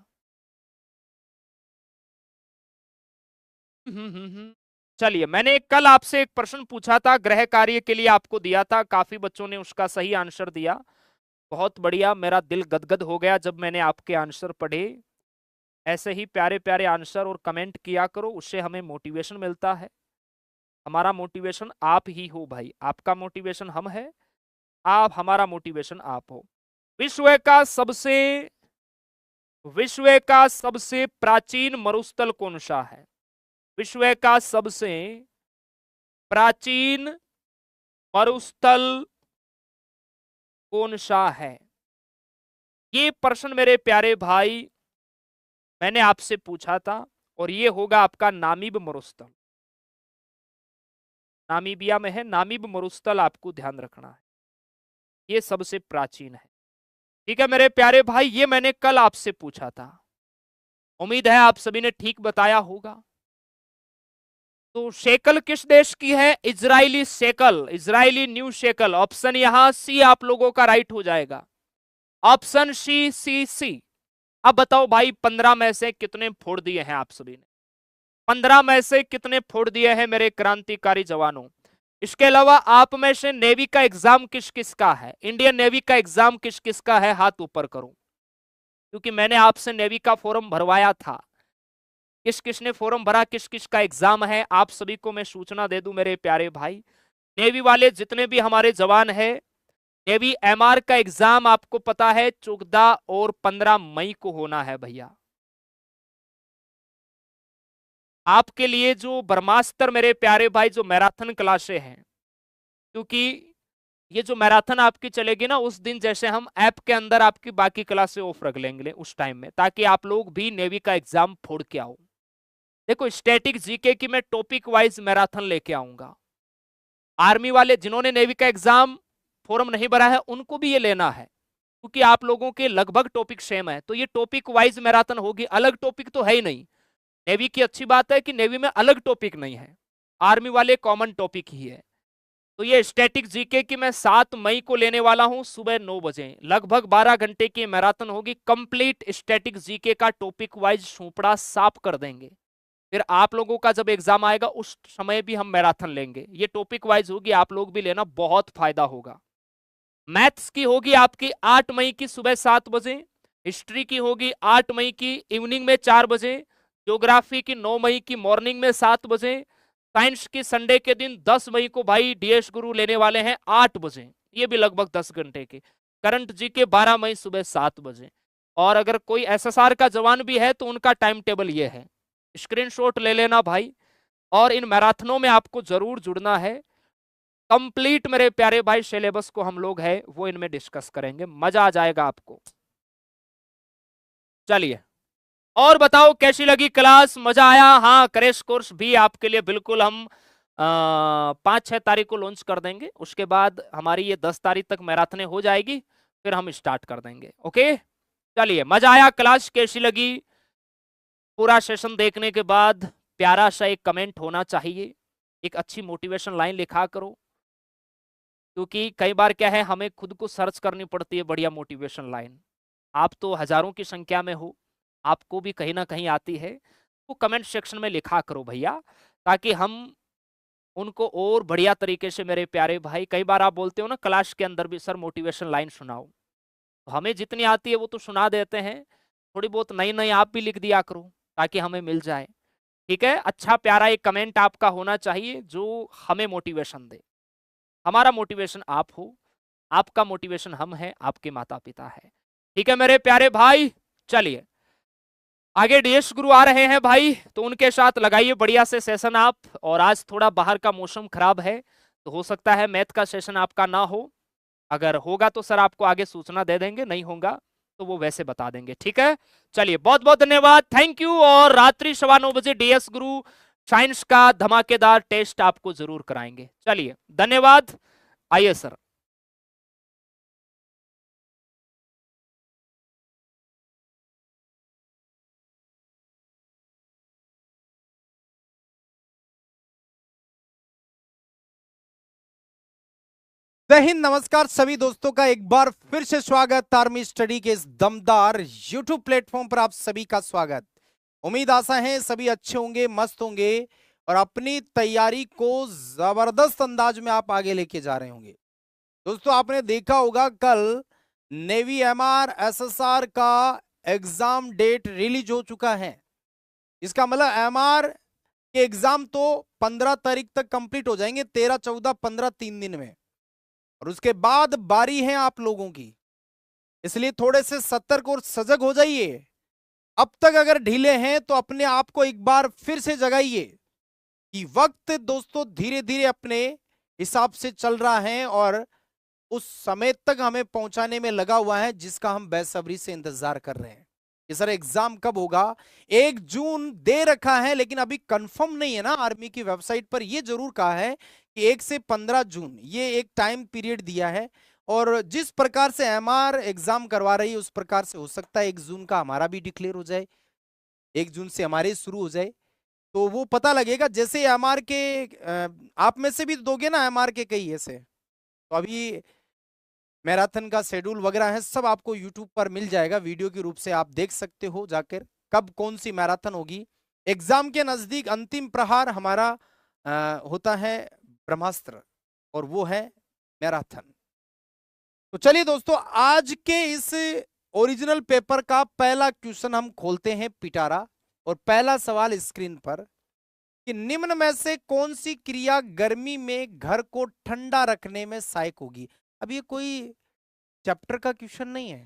चलिए, मैंने कल आपसे एक प्रश्न पूछा था, ग्रह कार्य के लिए आपको दिया था, काफी बच्चों ने उसका सही आंसर दिया। बहुत बढ़िया, मेरा दिल गदगद हो गया जब मैंने आपके आंसर पढ़े। ऐसे ही प्यारे प्यारे आंसर और कमेंट किया करो, उससे हमें मोटिवेशन मिलता है। हमारा मोटिवेशन आप ही हो भाई, आपका मोटिवेशन हम है, आप हमारा मोटिवेशन आप हो। विश्व का सबसे प्राचीन मरुस्थल कौन सा है? विश्व का सबसे प्राचीन मरुस्थल कौन सा है? ये प्रश्न मेरे प्यारे भाई मैंने आपसे पूछा था, और ये होगा आपका नामीब मरुस्थल। नामीबिया में है, नामीब मरुस्थल आपको ध्यान रखना है, ये सबसे प्राचीन है। ठीक है मेरे प्यारे भाई, ये मैंने कल आपसे पूछा था, उम्मीद है आप सभी ने ठीक बताया होगा। तो शेकल किस देश की है? Israeli shackle, Israeli new shackle. Option यहां सी आप लोगों का राइट हो जाएगा, ऑप्शन सी। अब बताओ भाई, 15 में से कितने फोड़ दिए हैं आप सभी ने? 15 में से कितने फोड़ दिए हैं मेरे क्रांतिकारी जवानों? इसके अलावा आप में से नेवी का एग्जाम किस किस का है? इंडियन नेवी का एग्जाम किस किस का है? हाथ ऊपर करो, क्योंकि मैंने आपसे नेवी का फॉर्म भरवाया था। किस किसने फॉर्म भरा, किस किस का एग्जाम है, आप सभी को मैं सूचना दे दूं मेरे प्यारे भाई। नेवी वाले जितने भी हमारे जवान हैं, नेवी MR का एग्जाम आपको पता है 14 और 15 मई को होना है भैया। आपके लिए जो ब्रह्मास्त्र मेरे प्यारे भाई, जो मैराथन क्लासे हैं, क्योंकि ये जो मैराथन आपकी चलेगी ना, उस दिन जैसे हम ऐप के अंदर आपकी बाकी क्लासे ऑफ रख लेंगे उस टाइम में, ताकि आप लोग भी नेवी का एग्जाम फोड़ के आओ। देखो, स्टैटिक जीके की मैं टॉपिक वाइज मैराथन लेके आऊंगा। आर्मी वाले जिन्होंने नेवी का एग्जाम फॉर्म नहीं भरा है, उनको भी ये लेना है, क्योंकि आप लोगों के लगभग टॉपिक सेम है, तो ये टॉपिक वाइज मैराथन होगी। अलग टॉपिक तो है ही नहीं। नेवी की अच्छी बात है कि नेवी में अलग टॉपिक नहीं है, आर्मी वाले कॉमन टॉपिक ही है। तो ये स्टैटिक जीके की मैं 7 मई को लेने वाला हूं, सुबह 9 बजे। लगभग 12 घंटे की मैराथन होगी, कंप्लीट स्टैटिक जीके का टॉपिक वाइज सूपड़ा साफ कर देंगे। फिर आप लोगों का जब एग्जाम आएगा उस समय भी हम मैराथन लेंगे, ये टॉपिक वाइज होगी, आप लोग भी लेना, बहुत फायदा होगा। मैथ्स की होगी आपकी 8 मई की सुबह 7 बजे, हिस्ट्री की होगी 8 मई की इवनिंग में 4 बजे, ज्योग्राफी की 9 मई की मॉर्निंग में 7 बजे, साइंस की संडे के दिन 10 मई को भाई डीएस गुरु लेने वाले हैं 8 बजे, ये भी लगभग 10 घंटे के। करंट जी के 12 मई सुबह 7 बजे। और अगर कोई SSR का जवान भी है तो उनका टाइम टेबल ये है, स्क्रीनशॉट ले लेना भाई। और इन मैराथनों में आपको जरूर जुड़ना है। कंप्लीट मेरे प्यारे भाई सिलेबस को हम लोग है वो इनमें डिस्कस करेंगे, मजा आ जाएगा आपको। चलिए, और बताओ कैसी लगी क्लास, मजा आया? हाँ, क्रैश कोर्स भी आपके लिए बिल्कुल हम 5-6 तारीख को लॉन्च कर देंगे, उसके बाद हमारी ये 10 तारीख तक मैराथने हो जाएगी, फिर हम स्टार्ट कर देंगे। ओके, चलिए, मजा आया? क्लास कैसी लगी? पूरा सेशन देखने के बाद प्यारा सा एक कमेंट होना चाहिए, एक अच्छी मोटिवेशन लाइन लिखा करो, क्योंकि कई बार क्या है, हमें खुद को सर्च करनी पड़ती है बढ़िया मोटिवेशन लाइन। आप तो हजारों की संख्या में हो, आपको भी कहीं ना कहीं आती है, वो कमेंट सेक्शन में लिखा करो भैया, ताकि हम उनको और बढ़िया तरीके से, मेरे प्यारे भाई, कई बार आप बोलते हो ना क्लास के अंदर भी, सर मोटिवेशन लाइन सुनाओ, तो हमें जितनी आती है वो तो सुना देते हैं, थोड़ी बहुत नई नई आप भी लिख दिया करो ताकि हमें मिल जाए। ठीक है, अच्छा प्यारा एक कमेंट आपका होना चाहिए जो हमें मोटिवेशन दे। हमारा मोटिवेशन आप हो, आपका मोटिवेशन हम है, आपके माता पिता है। ठीक है मेरे प्यारे भाई, चलिए आगे डीएस गुरु आ रहे हैं भाई, तो उनके साथ लगाइए बढ़िया से सेशन आप। और आज थोड़ा बाहर का मौसम खराब है, तो हो सकता है मैथ का सेशन आपका ना हो। अगर होगा तो सर आपको आगे सूचना दे देंगे, नहीं होगा तो वो वैसे बता देंगे। ठीक है, चलिए बहुत बहुत धन्यवाद, थैंक यू। और रात्रि 9:15 डीएस गुरु साइंस का धमाकेदार टेस्ट आपको जरूर कराएंगे। चलिए धन्यवाद, आइए सर। जय हिंद, नमस्कार सभी दोस्तों का एक बार फिर से स्वागत। आर्मी स्टडी के इस दमदार यूट्यूब प्लेटफॉर्म पर आप सभी का स्वागत। उम्मीद आशा है सभी अच्छे होंगे, मस्त होंगे और अपनी तैयारी को जबरदस्त अंदाज में आप आगे लेके जा रहे होंगे। दोस्तों आपने देखा होगा कल नेवी एमआर एसएसआर का एग्जाम डेट रिलीज हो चुका है। इसका मतलब एमआर के एग्जाम तो 15 तारीख तक कंप्लीट हो जाएंगे, 13, 14, 15, 3 दिन में। और उसके बाद बारी है आप लोगों की, इसलिए थोड़े से सतर्क और सजग हो जाइए। अब तक अगर ढीले हैं तो अपने आप को एक बार फिर से जगाइए कि वक्त दोस्तों धीरे धीरे अपने हिसाब से चल रहा है और उस समय तक हमें पहुंचाने में लगा हुआ है जिसका हम बेसब्री से इंतजार कर रहे हैं कि सर एग्जाम कब होगा। 1 जून दे रखा है लेकिन अभी कंफर्म नहीं है ना। आर्मी की वेबसाइट पर यह जरूर कहा है कि 1 से 15 जून ये एक टाइम पीरियड दिया है। और जिस प्रकार से एमआर एग्जाम करवा रही है उस प्रकार से हो सकता है 1 जून का हमारा भी डिक्लेयर हो जाए, 1 जून से हमारे शुरू हो जाए। तो वो पता लगेगा जैसे एमआर के आप में से भी दोगे ना एमआर के कई ऐसे। तो अभी मैराथन का शेड्यूल वगैरह है सब आपको यूट्यूब पर मिल जाएगा, वीडियो के रूप से आप देख सकते हो जाकर कब कौन सी मैराथन होगी। एग्जाम के नजदीक अंतिम प्रहार हमारा होता है ब्रह्मास्त्र और वो है मैराथन। तो चलिए दोस्तों आज के इस ओरिजिनल पेपर का पहला क्वेश्चन हम खोलते हैं पिटारा। और पहला सवाल स्क्रीन पर कि निम्न में से कौन सी क्रिया गर्मी में घर को ठंडा रखने में सहायक होगी। अब ये कोई चैप्टर का क्वेश्चन नहीं है,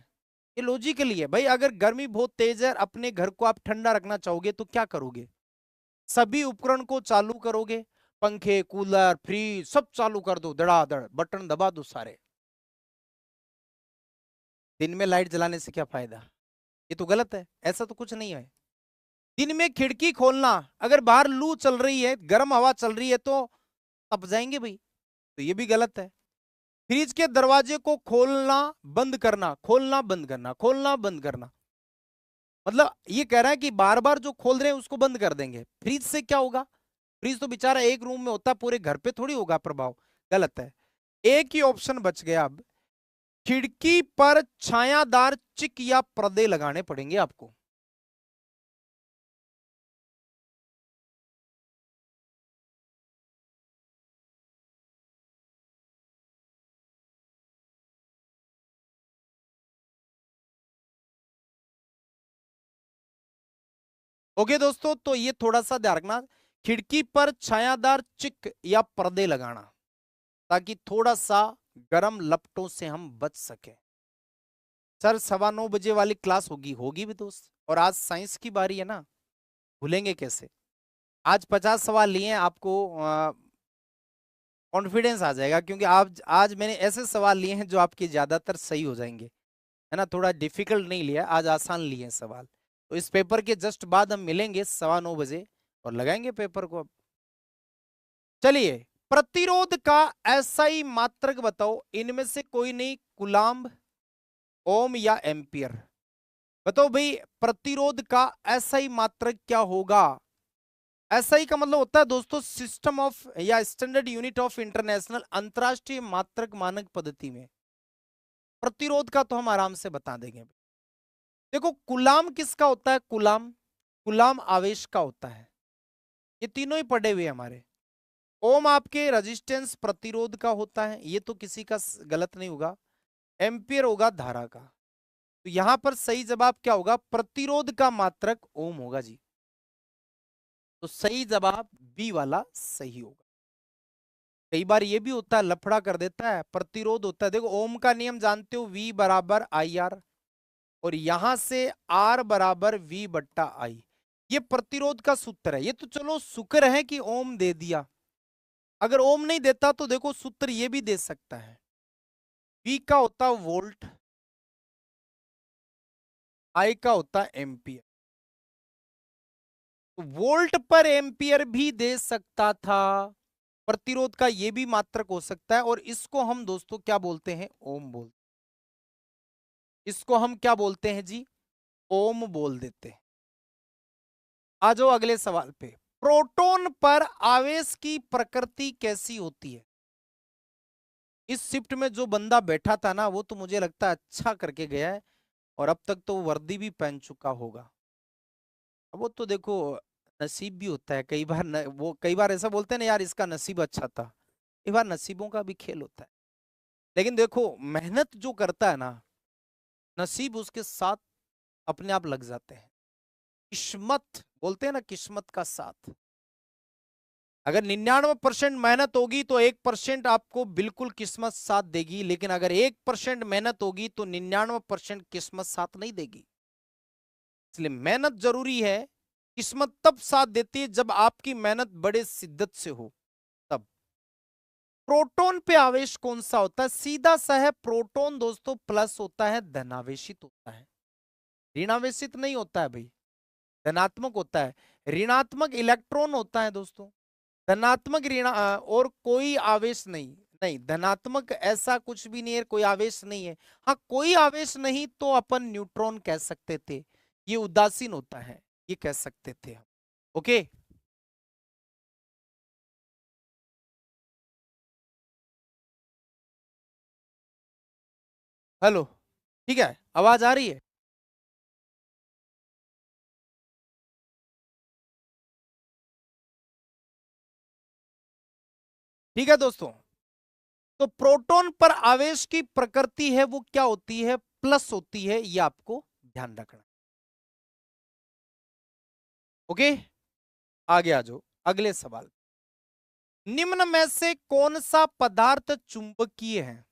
ये लॉजिकली है भाई। अगर गर्मी बहुत तेज है, अपने घर को आप ठंडा रखना चाहोगे तो क्या करोगे? सभी उपकरण को चालू करोगे, पंखे, कूलर, फ्रिज सब चालू कर दो, धड़ाधड़ बटन दबा दो सारे। दिन में लाइट जलाने से क्या फायदा? ये तो गलत है, ऐसा तो कुछ नहीं है। दिन में खिड़की खोलना, अगर बाहर लू चल रही है, गर्म हवा चल रही है तो तप जाएंगे भाई, तो ये भी गलत है। फ्रिज के दरवाजे को खोलना बंद करना, खोलना बंद करना, खोलना बंद करना, मतलब ये कह रहा है कि बार बार जो खोल रहे हैं उसको बंद कर देंगे। फ्रिज से क्या होगा? फ्रिज तो बेचारा एक रूम में होता, पूरे घर पे थोड़ी होगा प्रभाव। गलत है, एक ही ऑप्शन बच गया। अब खिड़की पर छायादार चिक या पर्दे लगाने पड़ेंगे आपको। ओके दोस्तों, तो ये थोड़ा सा ध्यान रखना, खिड़की पर छायादार चिक या पर्दे लगाना ताकि थोड़ा सा गर्म लपटों से हम बच सके। सर 9:15 वाली क्लास होगी, होगी भी दोस्त। और आज साइंस की बारी है ना, भूलेंगे कैसे? आज 50 सवाल लिए हैं, आपको कॉन्फिडेंस आ जाएगा क्योंकि आज आज मैंने ऐसे सवाल लिए हैं जो आपके ज्यादातर सही हो जाएंगे, है ना। थोड़ा डिफिकल्ट नहीं लिया आज, आसान लिए हैं सवाल। तो इस पेपर के जस्ट बाद हम मिलेंगे 9:15 और लगाएंगे पेपर को। अब चलिए, प्रतिरोध का एसआई मात्रक बताओ, इनमें से कोई नहीं, कूलाम्ब, ओम या एम्पियर। बताओ भाई प्रतिरोध का एसआई मात्रक क्या होगा? एसआई का मतलब होता है दोस्तों सिस्टम ऑफ या स्टैंडर्ड यूनिट ऑफ इंटरनेशनल, अंतरराष्ट्रीय मात्रक मानक पद्धति में। प्रतिरोध का तो हम आराम से बता देंगे। देखो कूलाम किसका होता है? कूलाम, कूलाम आवेश का होता है। ये तीनों ही पढ़े हुए हमारे। ओम आपके रेजिस्टेंस प्रतिरोध का होता है, ये तो किसी का गलत नहीं होगा। एम्पियर होगा धारा का। तो यहां पर सही जवाब क्या होगा? प्रतिरोध का मात्रक ओम होगा जी। तो सही जवाब बी वाला सही होगा। कई बार ये भी होता है, लफड़ा कर देता है, प्रतिरोध होता है। देखो ओम का नियम जानते हो, V बराबर आई आर, और यहां से R बराबर V बट्टा आई। ये प्रतिरोध का सूत्र है। ये तो चलो शुक्र है कि ओम दे दिया, अगर ओम नहीं देता तो देखो सूत्र ये भी दे सकता है। V का होता वोल्ट, I का होता एम्पियर। तो वोल्ट पर एम्पियर भी दे सकता था, प्रतिरोध का ये भी मात्रक हो सकता है, और इसको हम दोस्तों क्या बोलते हैं? ओम बोलते हैं। इसको हम क्या बोलते हैं जी? ओम बोल देते हैं। आ जाओ अगले सवाल पे। प्रोटॉन पर आवेश की प्रकृति कैसी होती है? इस शिफ्ट में जो बंदा बैठा था ना, वो तो मुझे लगता है अच्छा करके गया है, और अब तक तो वर्दी भी पहन चुका होगा। अब वो तो देखो नसीब भी होता है कई बार वो कई बार ऐसा बोलते हैं ना, यार इसका नसीब अच्छा था। कई बार नसीबों का भी खेल होता है। लेकिन देखो मेहनत जो करता है ना, नसीब उसके साथ अपने आप लग जाते हैं। किस्मत बोलते हैं ना, किस्मत का साथ। अगर 99% मेहनत होगी तो 1% आपको बिल्कुल किस्मत साथ देगी, लेकिन अगर 1% मेहनत होगी तो 99% किस्मत साथ नहीं देगी। इसलिए मेहनत जरूरी है। किस्मत तब साथ देती है जब आपकी मेहनत बड़े शिद्दत से हो, तब। प्रोटॉन पे आवेश कौन सा होता है? सीधा सा है, प्रोटॉन दोस्तों प्लस होता है, धनावेशित होता है, ऋणावेशित नहीं होता है भाई, धनात्मक होता है। ऋणात्मक इलेक्ट्रॉन होता है दोस्तों, धनात्मक ऋण और कोई आवेश नहीं। नहीं, धनात्मक ऐसा कुछ भी नहीं है, कोई आवेश नहीं है। हाँ, कोई आवेश नहीं तो अपन न्यूट्रॉन कह सकते थे, ये उदासीन होता है, ये कह सकते थे हम। ओके, हेलो, ठीक है, आवाज आ रही है? ठीक है दोस्तों, तो प्रोटॉन पर आवेश की प्रकृति है वो क्या होती है? प्लस होती है, ये आपको ध्यान रखना। ओके, आगे आ जाओ अगले सवाल। निम्न में से कौन सा पदार्थ चुंबकीय है?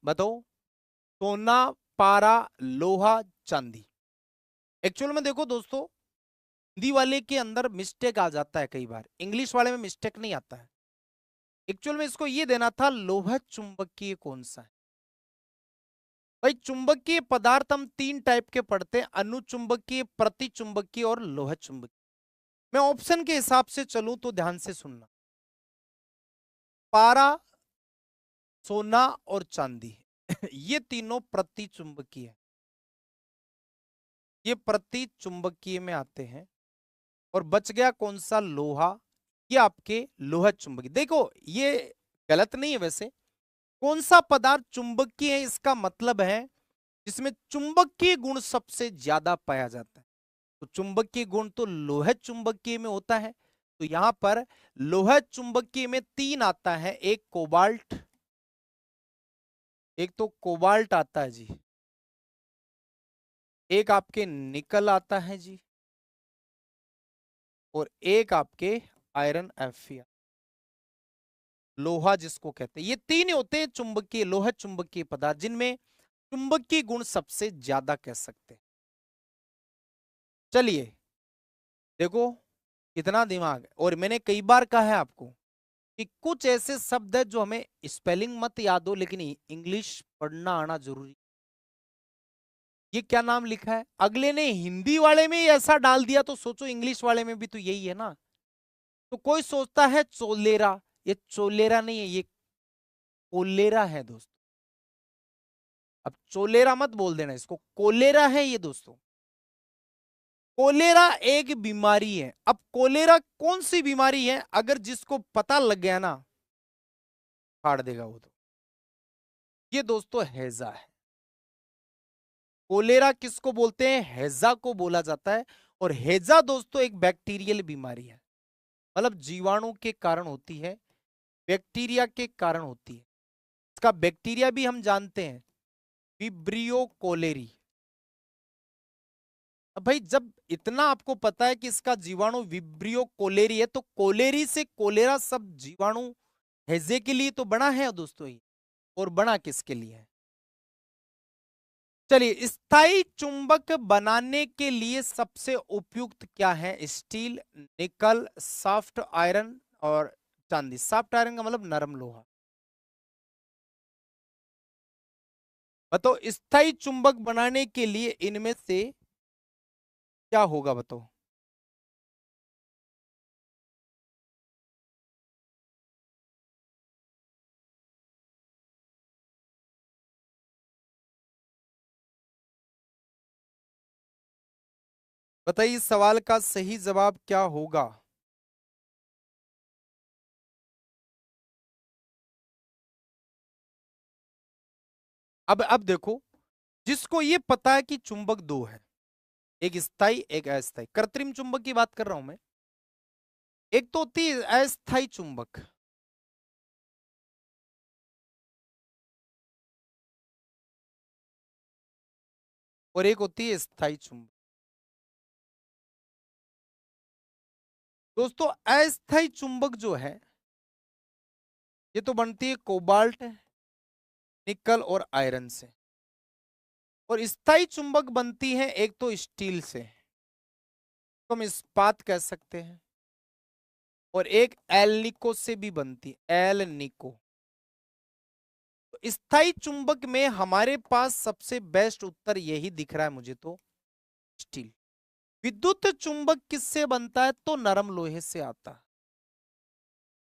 बताओ। सोना, पारा, लोहा, चांदी। एक्चुअल में देखो दोस्तों, हिंदी वाले के अंदर मिस्टेक आ जाता है, कई बार इंग्लिश वाले में मिस्टेक नहीं आता है। एक्चुअल में इसको ये देना था, लोहा चुंबकीय कौन सा है। भाई चुंबकीय पदार्थ हम 3 टाइप के पढ़ते हैं, अनुचुंबकीय, प्रतिचुंबकीय और लोह चुंबकीय। मैं ऑप्शन के हिसाब से चलूं तो ध्यान से सुनना। पारा, सोना और चांदी ये तीनों प्रतिचुंबकीय है, ये प्रतिचुंबकीय में आते हैं। और बच गया कौन सा? लोहा, ये आपके लोह चुंबकीय। देखो ये गलत नहीं है वैसे। कौन सा पदार्थ चुंबकीय है, इसका मतलब है जिसमें चुंबकीय गुण सबसे ज्यादा पाया जाता है। तो चुंबकीय गुण तो लोह चुंबकीय में होता है। तो यहां पर लोह चुंबकीय में 3 आता है, एक कोबाल्ट, एक तो कोबाल्ट आता है जी, एक आपके निकल आता है जी, और एक आपके आयरन एफ, लोहा जिसको कहते हैं। ये 3 होते हैं चुंबकीय, लोह चुंबकीय पदार्थ, जिनमें चुंबकीय गुण सबसे ज्यादा कह सकते हैं। चलिए देखो कितना दिमाग है। और मैंने कई बार कहा है आपको कि कुछ ऐसे शब्द है जो हमें स्पेलिंग मत याद हो, लेकिन इंग्लिश पढ़ना आना जरूरी। ये क्या नाम लिखा है? अगले ने हिंदी वाले में ही ऐसा डाल दिया, तो सोचो इंग्लिश वाले में भी तो यही है ना। तो कोई सोचता है चोलेरा, ये चोलेरा नहीं है, ये कोलेरा है दोस्तों। अब चोलेरा मत बोल देना, इसको कोलेरा है ये दोस्तों। कोलेरा एक बीमारी है। अब कोलेरा कौन सी बीमारी है? अगर जिसको पता लग गया ना, फाड़ देगा वो तो। ये दोस्तों हैजा है। कोलेरा किसको बोलते हैं? हैजा को बोला जाता है। और हैजा दोस्तों एक बैक्टीरियल बीमारी है, मतलब जीवाणु के कारण होती है, बैक्टीरिया के कारण होती है। इसका बैक्टीरिया भी हम जानते हैं, विब्रियो कोलेरी। अब भाई जब इतना आपको पता है कि इसका जीवाणु विब्रियो कोलेरी है, तो कोलेरी से कोलेरा सब जीवाणु हैजे के लिए तो बना है दोस्तों ये, और बना किसके लिए है? चलिए, स्थायी चुंबक बनाने के लिए सबसे उपयुक्त क्या है? स्टील, निकल, सॉफ्ट आयरन और चांदी। सॉफ्ट आयरन का मतलब नरम लोहा। बताओ, स्थायी चुंबक बनाने के लिए इनमें से क्या होगा? बताओ। बताइए, इस सवाल का सही जवाब क्या होगा? अब देखो, जिसको ये पता है कि चुंबक दो है, एक स्थायी एक अस्थायी, कृत्रिम चुंबक की बात कर रहा हूं मैं। एक तो होती है अस्थायी चुंबक, और एक होती है स्थायी चुंबक। दोस्तों, अस्थायी चुंबक जो है ये तो बनती है कोबाल्ट, निकल और आयरन से, और स्थायी चुंबक बनती है एक तो स्टील से, तो हम इस्पात कह सकते हैं, और एक एल्निको से भी बनती है, एल्निको। तो स्थायी चुंबक में हमारे पास सबसे बेस्ट उत्तर यही दिख रहा है मुझे, तो स्टील। विद्युत चुंबक किससे बनता है? तो नरम लोहे से आता है।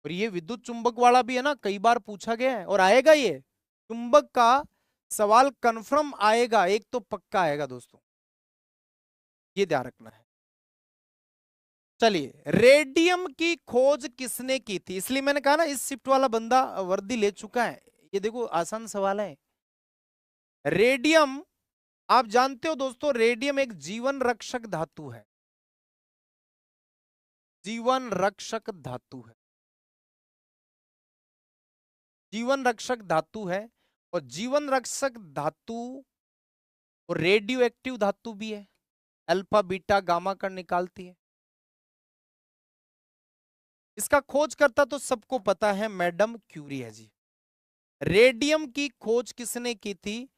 और ये विद्युत चुंबक वाला भी है ना, कई बार पूछा गया है और आएगा, ये चुंबक का सवाल कंफर्म आएगा, एक तो पक्का आएगा दोस्तों, ये ध्यान रखना है। चलिए, रेडियम की खोज किसने की थी? इसलिए मैंने कहा ना, इस शिफ्ट वाला बंदा वर्दी ले चुका है। ये देखो, आसान सवाल है। रेडियम, आप जानते हो दोस्तों, रेडियम एक जीवन रक्षक धातु है, जीवन रक्षक धातु है, जीवन रक्षक धातु है। और जीवन रक्षक धातु और रेडियो एक्टिव धातु भी है, अल्फा बीटा गामा कण निकालती है। इसका खोजकर्ता तो सबको पता है, मैडम क्यूरी है जी। रेडियम की खोज किसने की थी?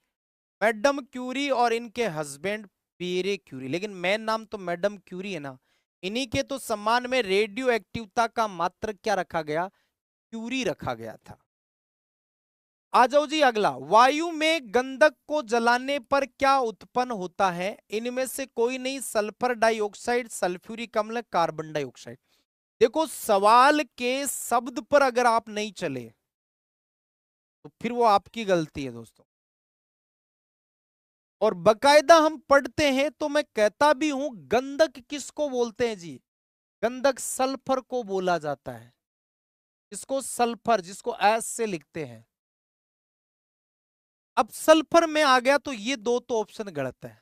मैडम क्यूरी और इनके हस्बैंड पीरे क्यूरी, लेकिन मेन नाम तो मैडम क्यूरी है ना। इन्हीं के तो सम्मान में रेडियो एक्टिवता का मात्रक क्या रखा गया? क्यूरी रखा गया था। आ जाओ जी अगला, वायु में गंधक को जलाने पर क्या उत्पन्न होता है? इनमें से कोई नहीं, सल्फर डाइऑक्साइड, सल्फ्यूरिक अम्ल, कार्बन डाइऑक्साइड। देखो, सवाल के शब्द पर अगर आप नहीं चले तो फिर वो आपकी गलती है दोस्तों। और बकायदा हम पढ़ते हैं तो मैं कहता भी हूं, गंधक किसको बोलते हैं जी? गंधक सल्फर को बोला जाता है। इसको सल्फर, जिसको एस से लिखते हैं। अब सल्फर में आ गया तो ये दो तो ऑप्शन गलत है।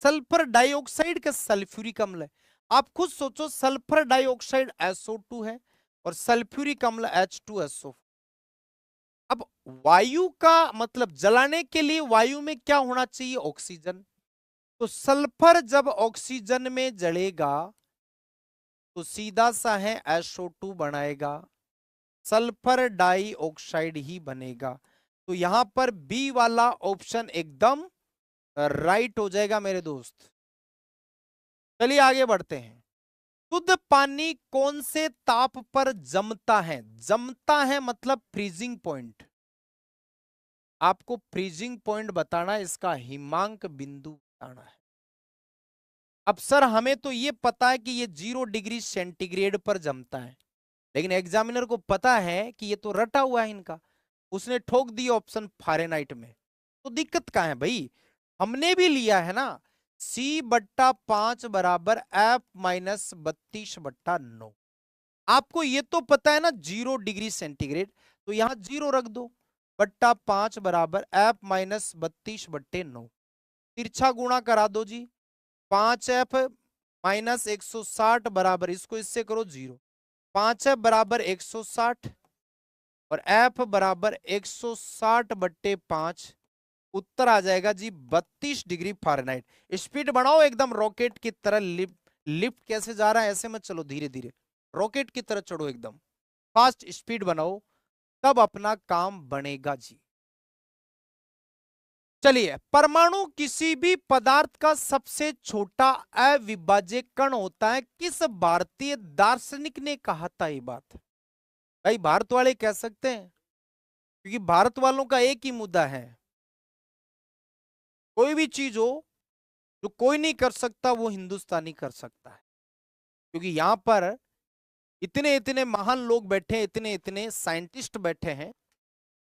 सल्फर डाइऑक्साइड का सल्फ्यूरिक अम्ल है। आप खुद सोचो, सल्फर डाइऑक्साइड SO2 है और सल्फ्यूरिक अम्ल H2SO। अब वायु का मतलब, जलाने के लिए वायु में क्या होना चाहिए? ऑक्सीजन। तो सल्फर जब ऑक्सीजन में जलेगा तो सीधा सा है SO2 बनाएगा, सल्फर डाइऑक्साइड ही बनेगा। तो यहां पर बी वाला ऑप्शन एकदम राइट हो जाएगा मेरे दोस्त। चलिए आगे बढ़ते हैं। शुद्ध पानी कौन से ताप पर जमता है? जमता है मतलब फ्रीजिंग पॉइंट। आपको फ्रीजिंग पॉइंट बताना है, इसका हिमांक बिंदु बताना है। अब सर, हमें तो ये पता है कि ये 0 डिग्री सेंटीग्रेड पर जमता है, लेकिन एग्जामिनर को पता है कि ये तो रटा हुआ है इनका, उसने ठोक दिया ऑप्शन फ़ारेनहाइट में। तो दिक्कत कहां है भाई? हमने भी लिया है ना, C/5 बराबर F-32/9। आपको ये तो पता है ना 0 डिग्री सेंटीग्रेड, तो यहां 0 रख दो, बट्टा 5 बराबर F-32/9। तिरछा गुणा करा दो जी, 5F-160 बराबर, इसको इससे करो 0, 5F बराबर 160 और F बराबर 160/5। उत्तर आ जाएगा जी 32 डिग्री फ़ारेनहाइट। स्पीड बढ़ाओ एकदम रॉकेट की तरह। लिफ्ट लिफ्ट कैसे जा रहा है ऐसे मत चलो, धीरे धीरे रॉकेट की तरह चढ़ो, एकदम फास्ट स्पीड बनाओ, तब अपना काम बनेगा जी। चलिए, परमाणु किसी भी पदार्थ का सबसे छोटा अविभाज्य कण होता है। किस भारतीय दार्शनिक ने कहा था ये बात? भाई भारत वाले कह सकते हैं, क्योंकि भारत वालों का एक ही मुद्दा है, कोई भी चीज हो जो कोई नहीं कर सकता वो हिंदुस्तानी कर सकता है। क्योंकि यहां पर इतने इतने महान लोग बैठे हैं, इतने इतने साइंटिस्ट बैठे हैं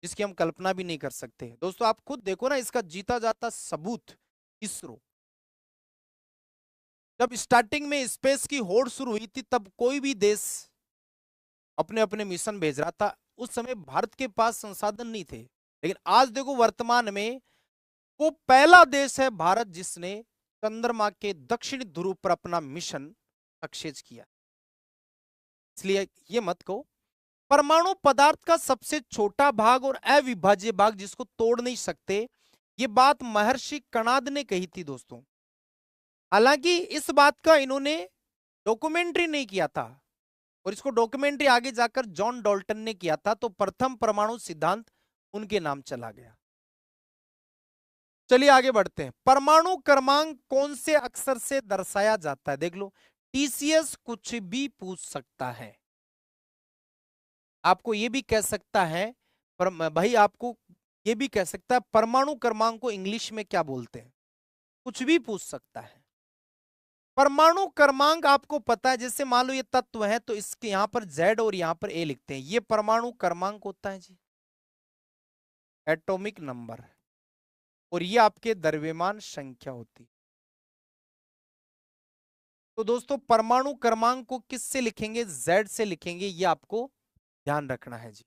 जिसकी हम कल्पना भी नहीं कर सकते। दोस्तों आप खुद देखो ना, इसका जीता जाता सबूत इसरो। जब स्टार्टिंग में स्पेस की होड़ शुरू हुई थी तब कोई भी देश अपने अपने मिशन भेज रहा था। उस समय भारत के पास संसाधन नहीं थे, लेकिन आज देखो वर्तमान में वो पहला देश है भारत जिसने चंद्रमा के दक्षिणी ध्रुव पर अपना मिशन सक्सेस किया। इसलिए ये मत कहो। परमाणु पदार्थ का सबसे छोटा भाग और अविभाज्य भाग जिसको तोड़ नहीं सकते, ये बात महर्षि कणाद ने कही थी दोस्तों। हालांकि इस बात का इन्होंने डॉक्यूमेंट्री नहीं किया था, और इसको डॉक्यूमेंट्री आगे जाकर जॉन डॉल्टन ने किया था, तो प्रथम परमाणु सिद्धांत उनके नाम चला गया। चलिए आगे बढ़ते हैं। परमाणु क्रमांक कौन से अक्षर से दर्शाया जाता है? देख लो, टीसीएस कुछ भी पूछ सकता है, आपको ये भी कह सकता है पर भाई आपको ये भी कह सकता है परमाणु क्रमांक को इंग्लिश में क्या बोलते हैं, कुछ भी पूछ सकता है। परमाणु क्रमांक आपको पता है, जैसे मान लो ये तत्व है तो इसके यहां पर Z और यहां पर A लिखते हैं, ये परमाणु क्रमांक होता है जी, एटॉमिक नंबर, और ये आपके द्रव्यमान संख्या होती। तो दोस्तों परमाणु क्रमांक को किससे लिखेंगे? Z से लिखेंगे, ये आपको ध्यान रखना है जी।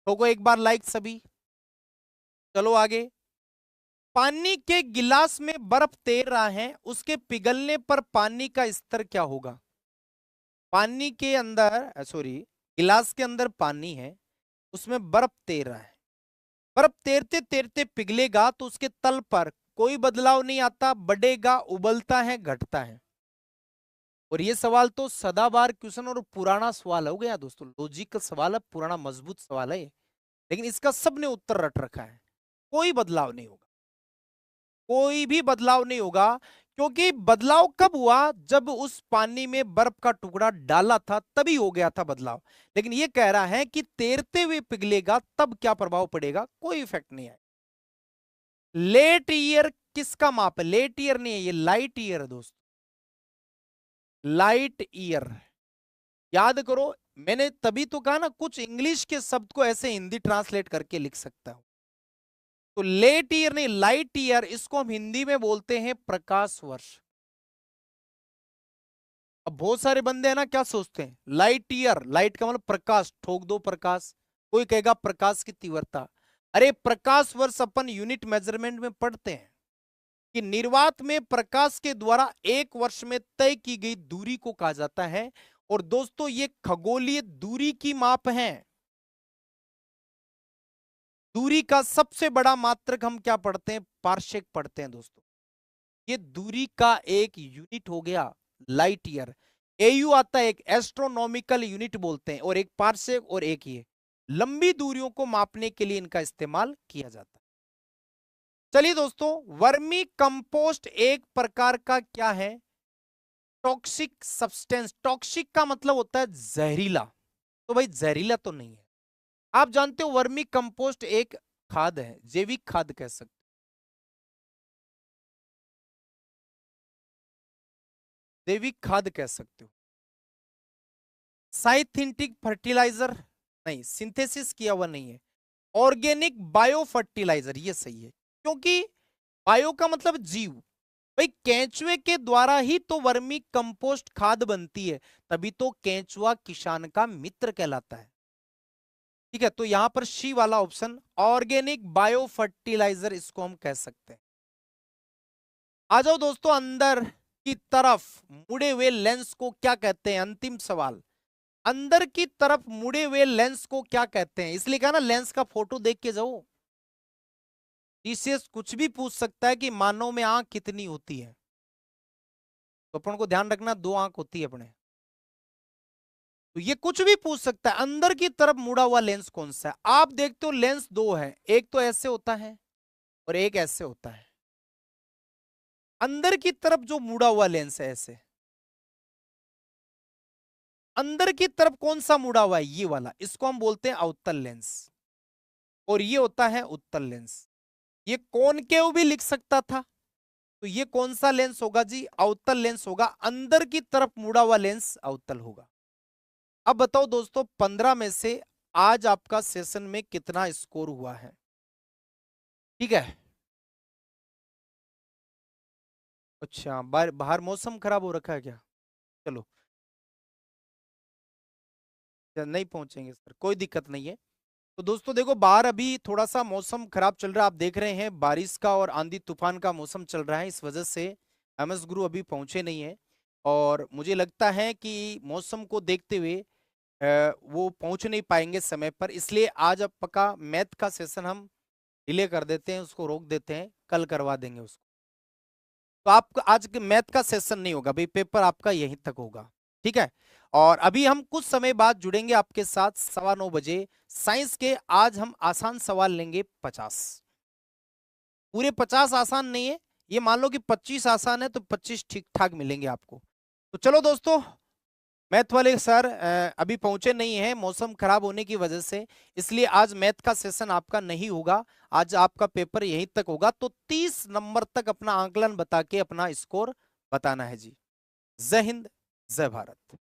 तो एक बार लाइक सभी। चलो आगे। पानी के गिलास में बर्फ तैर रहा है, उसके पिघलने पर पानी का स्तर क्या होगा? पानी के अंदर सॉरी, गिलास के अंदर पानी है, उसमें बर्फ तैर रहा है, बर्फ तैरते तैरते पिघलेगा तो उसके तल पर कोई बदलाव नहीं आता, बढ़ेगा, उबलता है, घटता है। और ये सवाल तो सदाबहार क्वेश्चन और पुराना सवाल हो गया दोस्तों, लॉजिक का सवाल है, पुराना मजबूत सवाल है, लेकिन इसका सबने उत्तर रट रखा है। कोई बदलाव नहीं होगा, कोई भी बदलाव नहीं होगा, क्योंकि बदलाव कब हुआ? जब उस पानी में बर्फ का टुकड़ा डाला था तभी हो गया था बदलाव। लेकिन ये कह रहा है कि तैरते हुए पिघलेगा तब क्या प्रभाव पड़ेगा, कोई इफेक्ट नहीं है। लेट ईयर किसका माप है? लेट ईयर नहीं है, ये लाइट ईयर है दोस्तों, लाइट ईयर। याद करो, मैंने तभी तो कहा ना कुछ इंग्लिश के शब्द को ऐसे हिंदी ट्रांसलेट करके लिख सकता हूं। तो लेट ईयर नहीं, लाइट ईयर, इसको हम हिंदी में बोलते हैं प्रकाश वर्ष। अब बहुत सारे बंदे हैं ना, क्या सोचते हैं लाइट ईयर, लाइट का मतलब प्रकाश, ठोक दो प्रकाश, कोई कहेगा प्रकाश की तीव्रता। अरे प्रकाश वर्ष अपन यूनिट मेजरमेंट में पढ़ते हैं कि निर्वात में प्रकाश के द्वारा एक वर्ष में तय की गई दूरी को कहा जाता है। और दोस्तों ये खगोलीय दूरी की माप है। दूरी का सबसे बड़ा मात्रक हम क्या पढ़ते हैं? पार्सेक पढ़ते हैं दोस्तों। ये दूरी का एक यूनिट हो गया लाइट ईयर। एयू आता है, एक एस्ट्रोनॉमिकल यूनिट बोलते हैं, और एक पार्सेक और एक ये लंबी दूरियों को मापने के लिए इनका इस्तेमाल किया जाता है। चलिए दोस्तों, वर्मी कंपोस्ट एक प्रकार का क्या है? Toxic substance. टॉक्सिक का मतलब होता है जहरीला, तो भाई जहरीला तो नहीं है। आप जानते हो वर्मी कंपोस्ट एक खाद है, जैविक खाद कह सकते, जैविक खाद कह सकते हो। साइंथेटिक फर्टिलाइजर नहीं, सिंथेसिस किया हुआ नहीं है। ऑर्गेनिक बायो फर्टिलाइजर ये सही है, क्योंकि बायो का मतलब जीव। भाई केंचुए के द्वारा ही तो वर्मी कंपोस्ट खाद बनती है, तभी तो केंचुआ किसान का मित्र कहलाता है। ठीक है, तो यहां पर सी वाला ऑप्शन ऑर्गेनिक बायो फर्टिलाइजर इसको हम कह सकते हैं। आ जाओ दोस्तों, अंदर की तरफ मुड़े हुए लेंस को क्या कहते हैं? अंतिम सवाल, अंदर की तरफ मुड़े हुए लेंस को क्या कहते हैं? इसलिए कहा ना लेंस का फोटो देख के जाओ, टीसीएस कुछ भी पूछ सकता है कि मानव में आंख कितनी होती है, तो अपन को ध्यान रखना 2 आंख होती है अपने। तो ये कुछ भी पूछ सकता है, अंदर की तरफ मुड़ा हुआ लेंस कौन सा है। आप देखते हो लेंस 2 है, एक तो ऐसे होता है और एक ऐसे होता है। अंदर की तरफ जो मुड़ा हुआ लेंस है ऐसे, अंदर की तरफ कौन सा मुड़ा हुआ है, ये वाला, इसको हम बोलते हैं अवतल लेंस। और ये होता है उत्तल लेंस। ये कॉनकेव भी लिख सकता था, तो ये कौन सा लेंस होगा जी, अवतल लेंस होगा। अंदर की तरफ मुड़ा हुआ लेंस अवतल होगा। अब बताओ दोस्तों, 15 में से आज आपका सेशन में कितना स्कोर हुआ है? ठीक है। अच्छा, बाहर मौसम खराब हो रखा है क्या? चलो, नहीं पहुंचेंगे सर, कोई दिक्कत नहीं है। तो दोस्तों देखो, बाहर अभी थोड़ा सा मौसम खराब चल रहा है, आप देख रहे हैं बारिश का और आंधी तूफान का मौसम चल रहा है। इस वजह से एमएस गुरु अभी पहुंचे नहीं है, और मुझे लगता है कि मौसम को देखते हुए वो पहुंच नहीं पाएंगे समय पर। इसलिए आज अब पक्का मैथ का सेशन हम डिले कर देते हैं, उसको रोक देते हैं, कल करवा देंगे उसको। तो आपका आज मैथ का सेशन नहीं होगा भाई, पेपर आपका यहीं तक होगा, ठीक है। और अभी हम कुछ समय बाद जुड़ेंगे आपके साथ 9:15 बजे साइंस के। आज हम आसान सवाल लेंगे 50, पूरे 50 आसान नहीं है, ये मान लो कि 25 आसान है, तो 25 ठीक ठाक मिलेंगे आपको। तो चलो दोस्तों, मैथ वाले सर अभी पहुंचे नहीं हैं मौसम खराब होने की वजह से, इसलिए आज मैथ का सेशन आपका नहीं होगा। आज आपका पेपर यहीं तक होगा। तो 30 नंबर तक अपना आंकलन बता के अपना स्कोर बताना है जी। जय हिंद, जय भारत।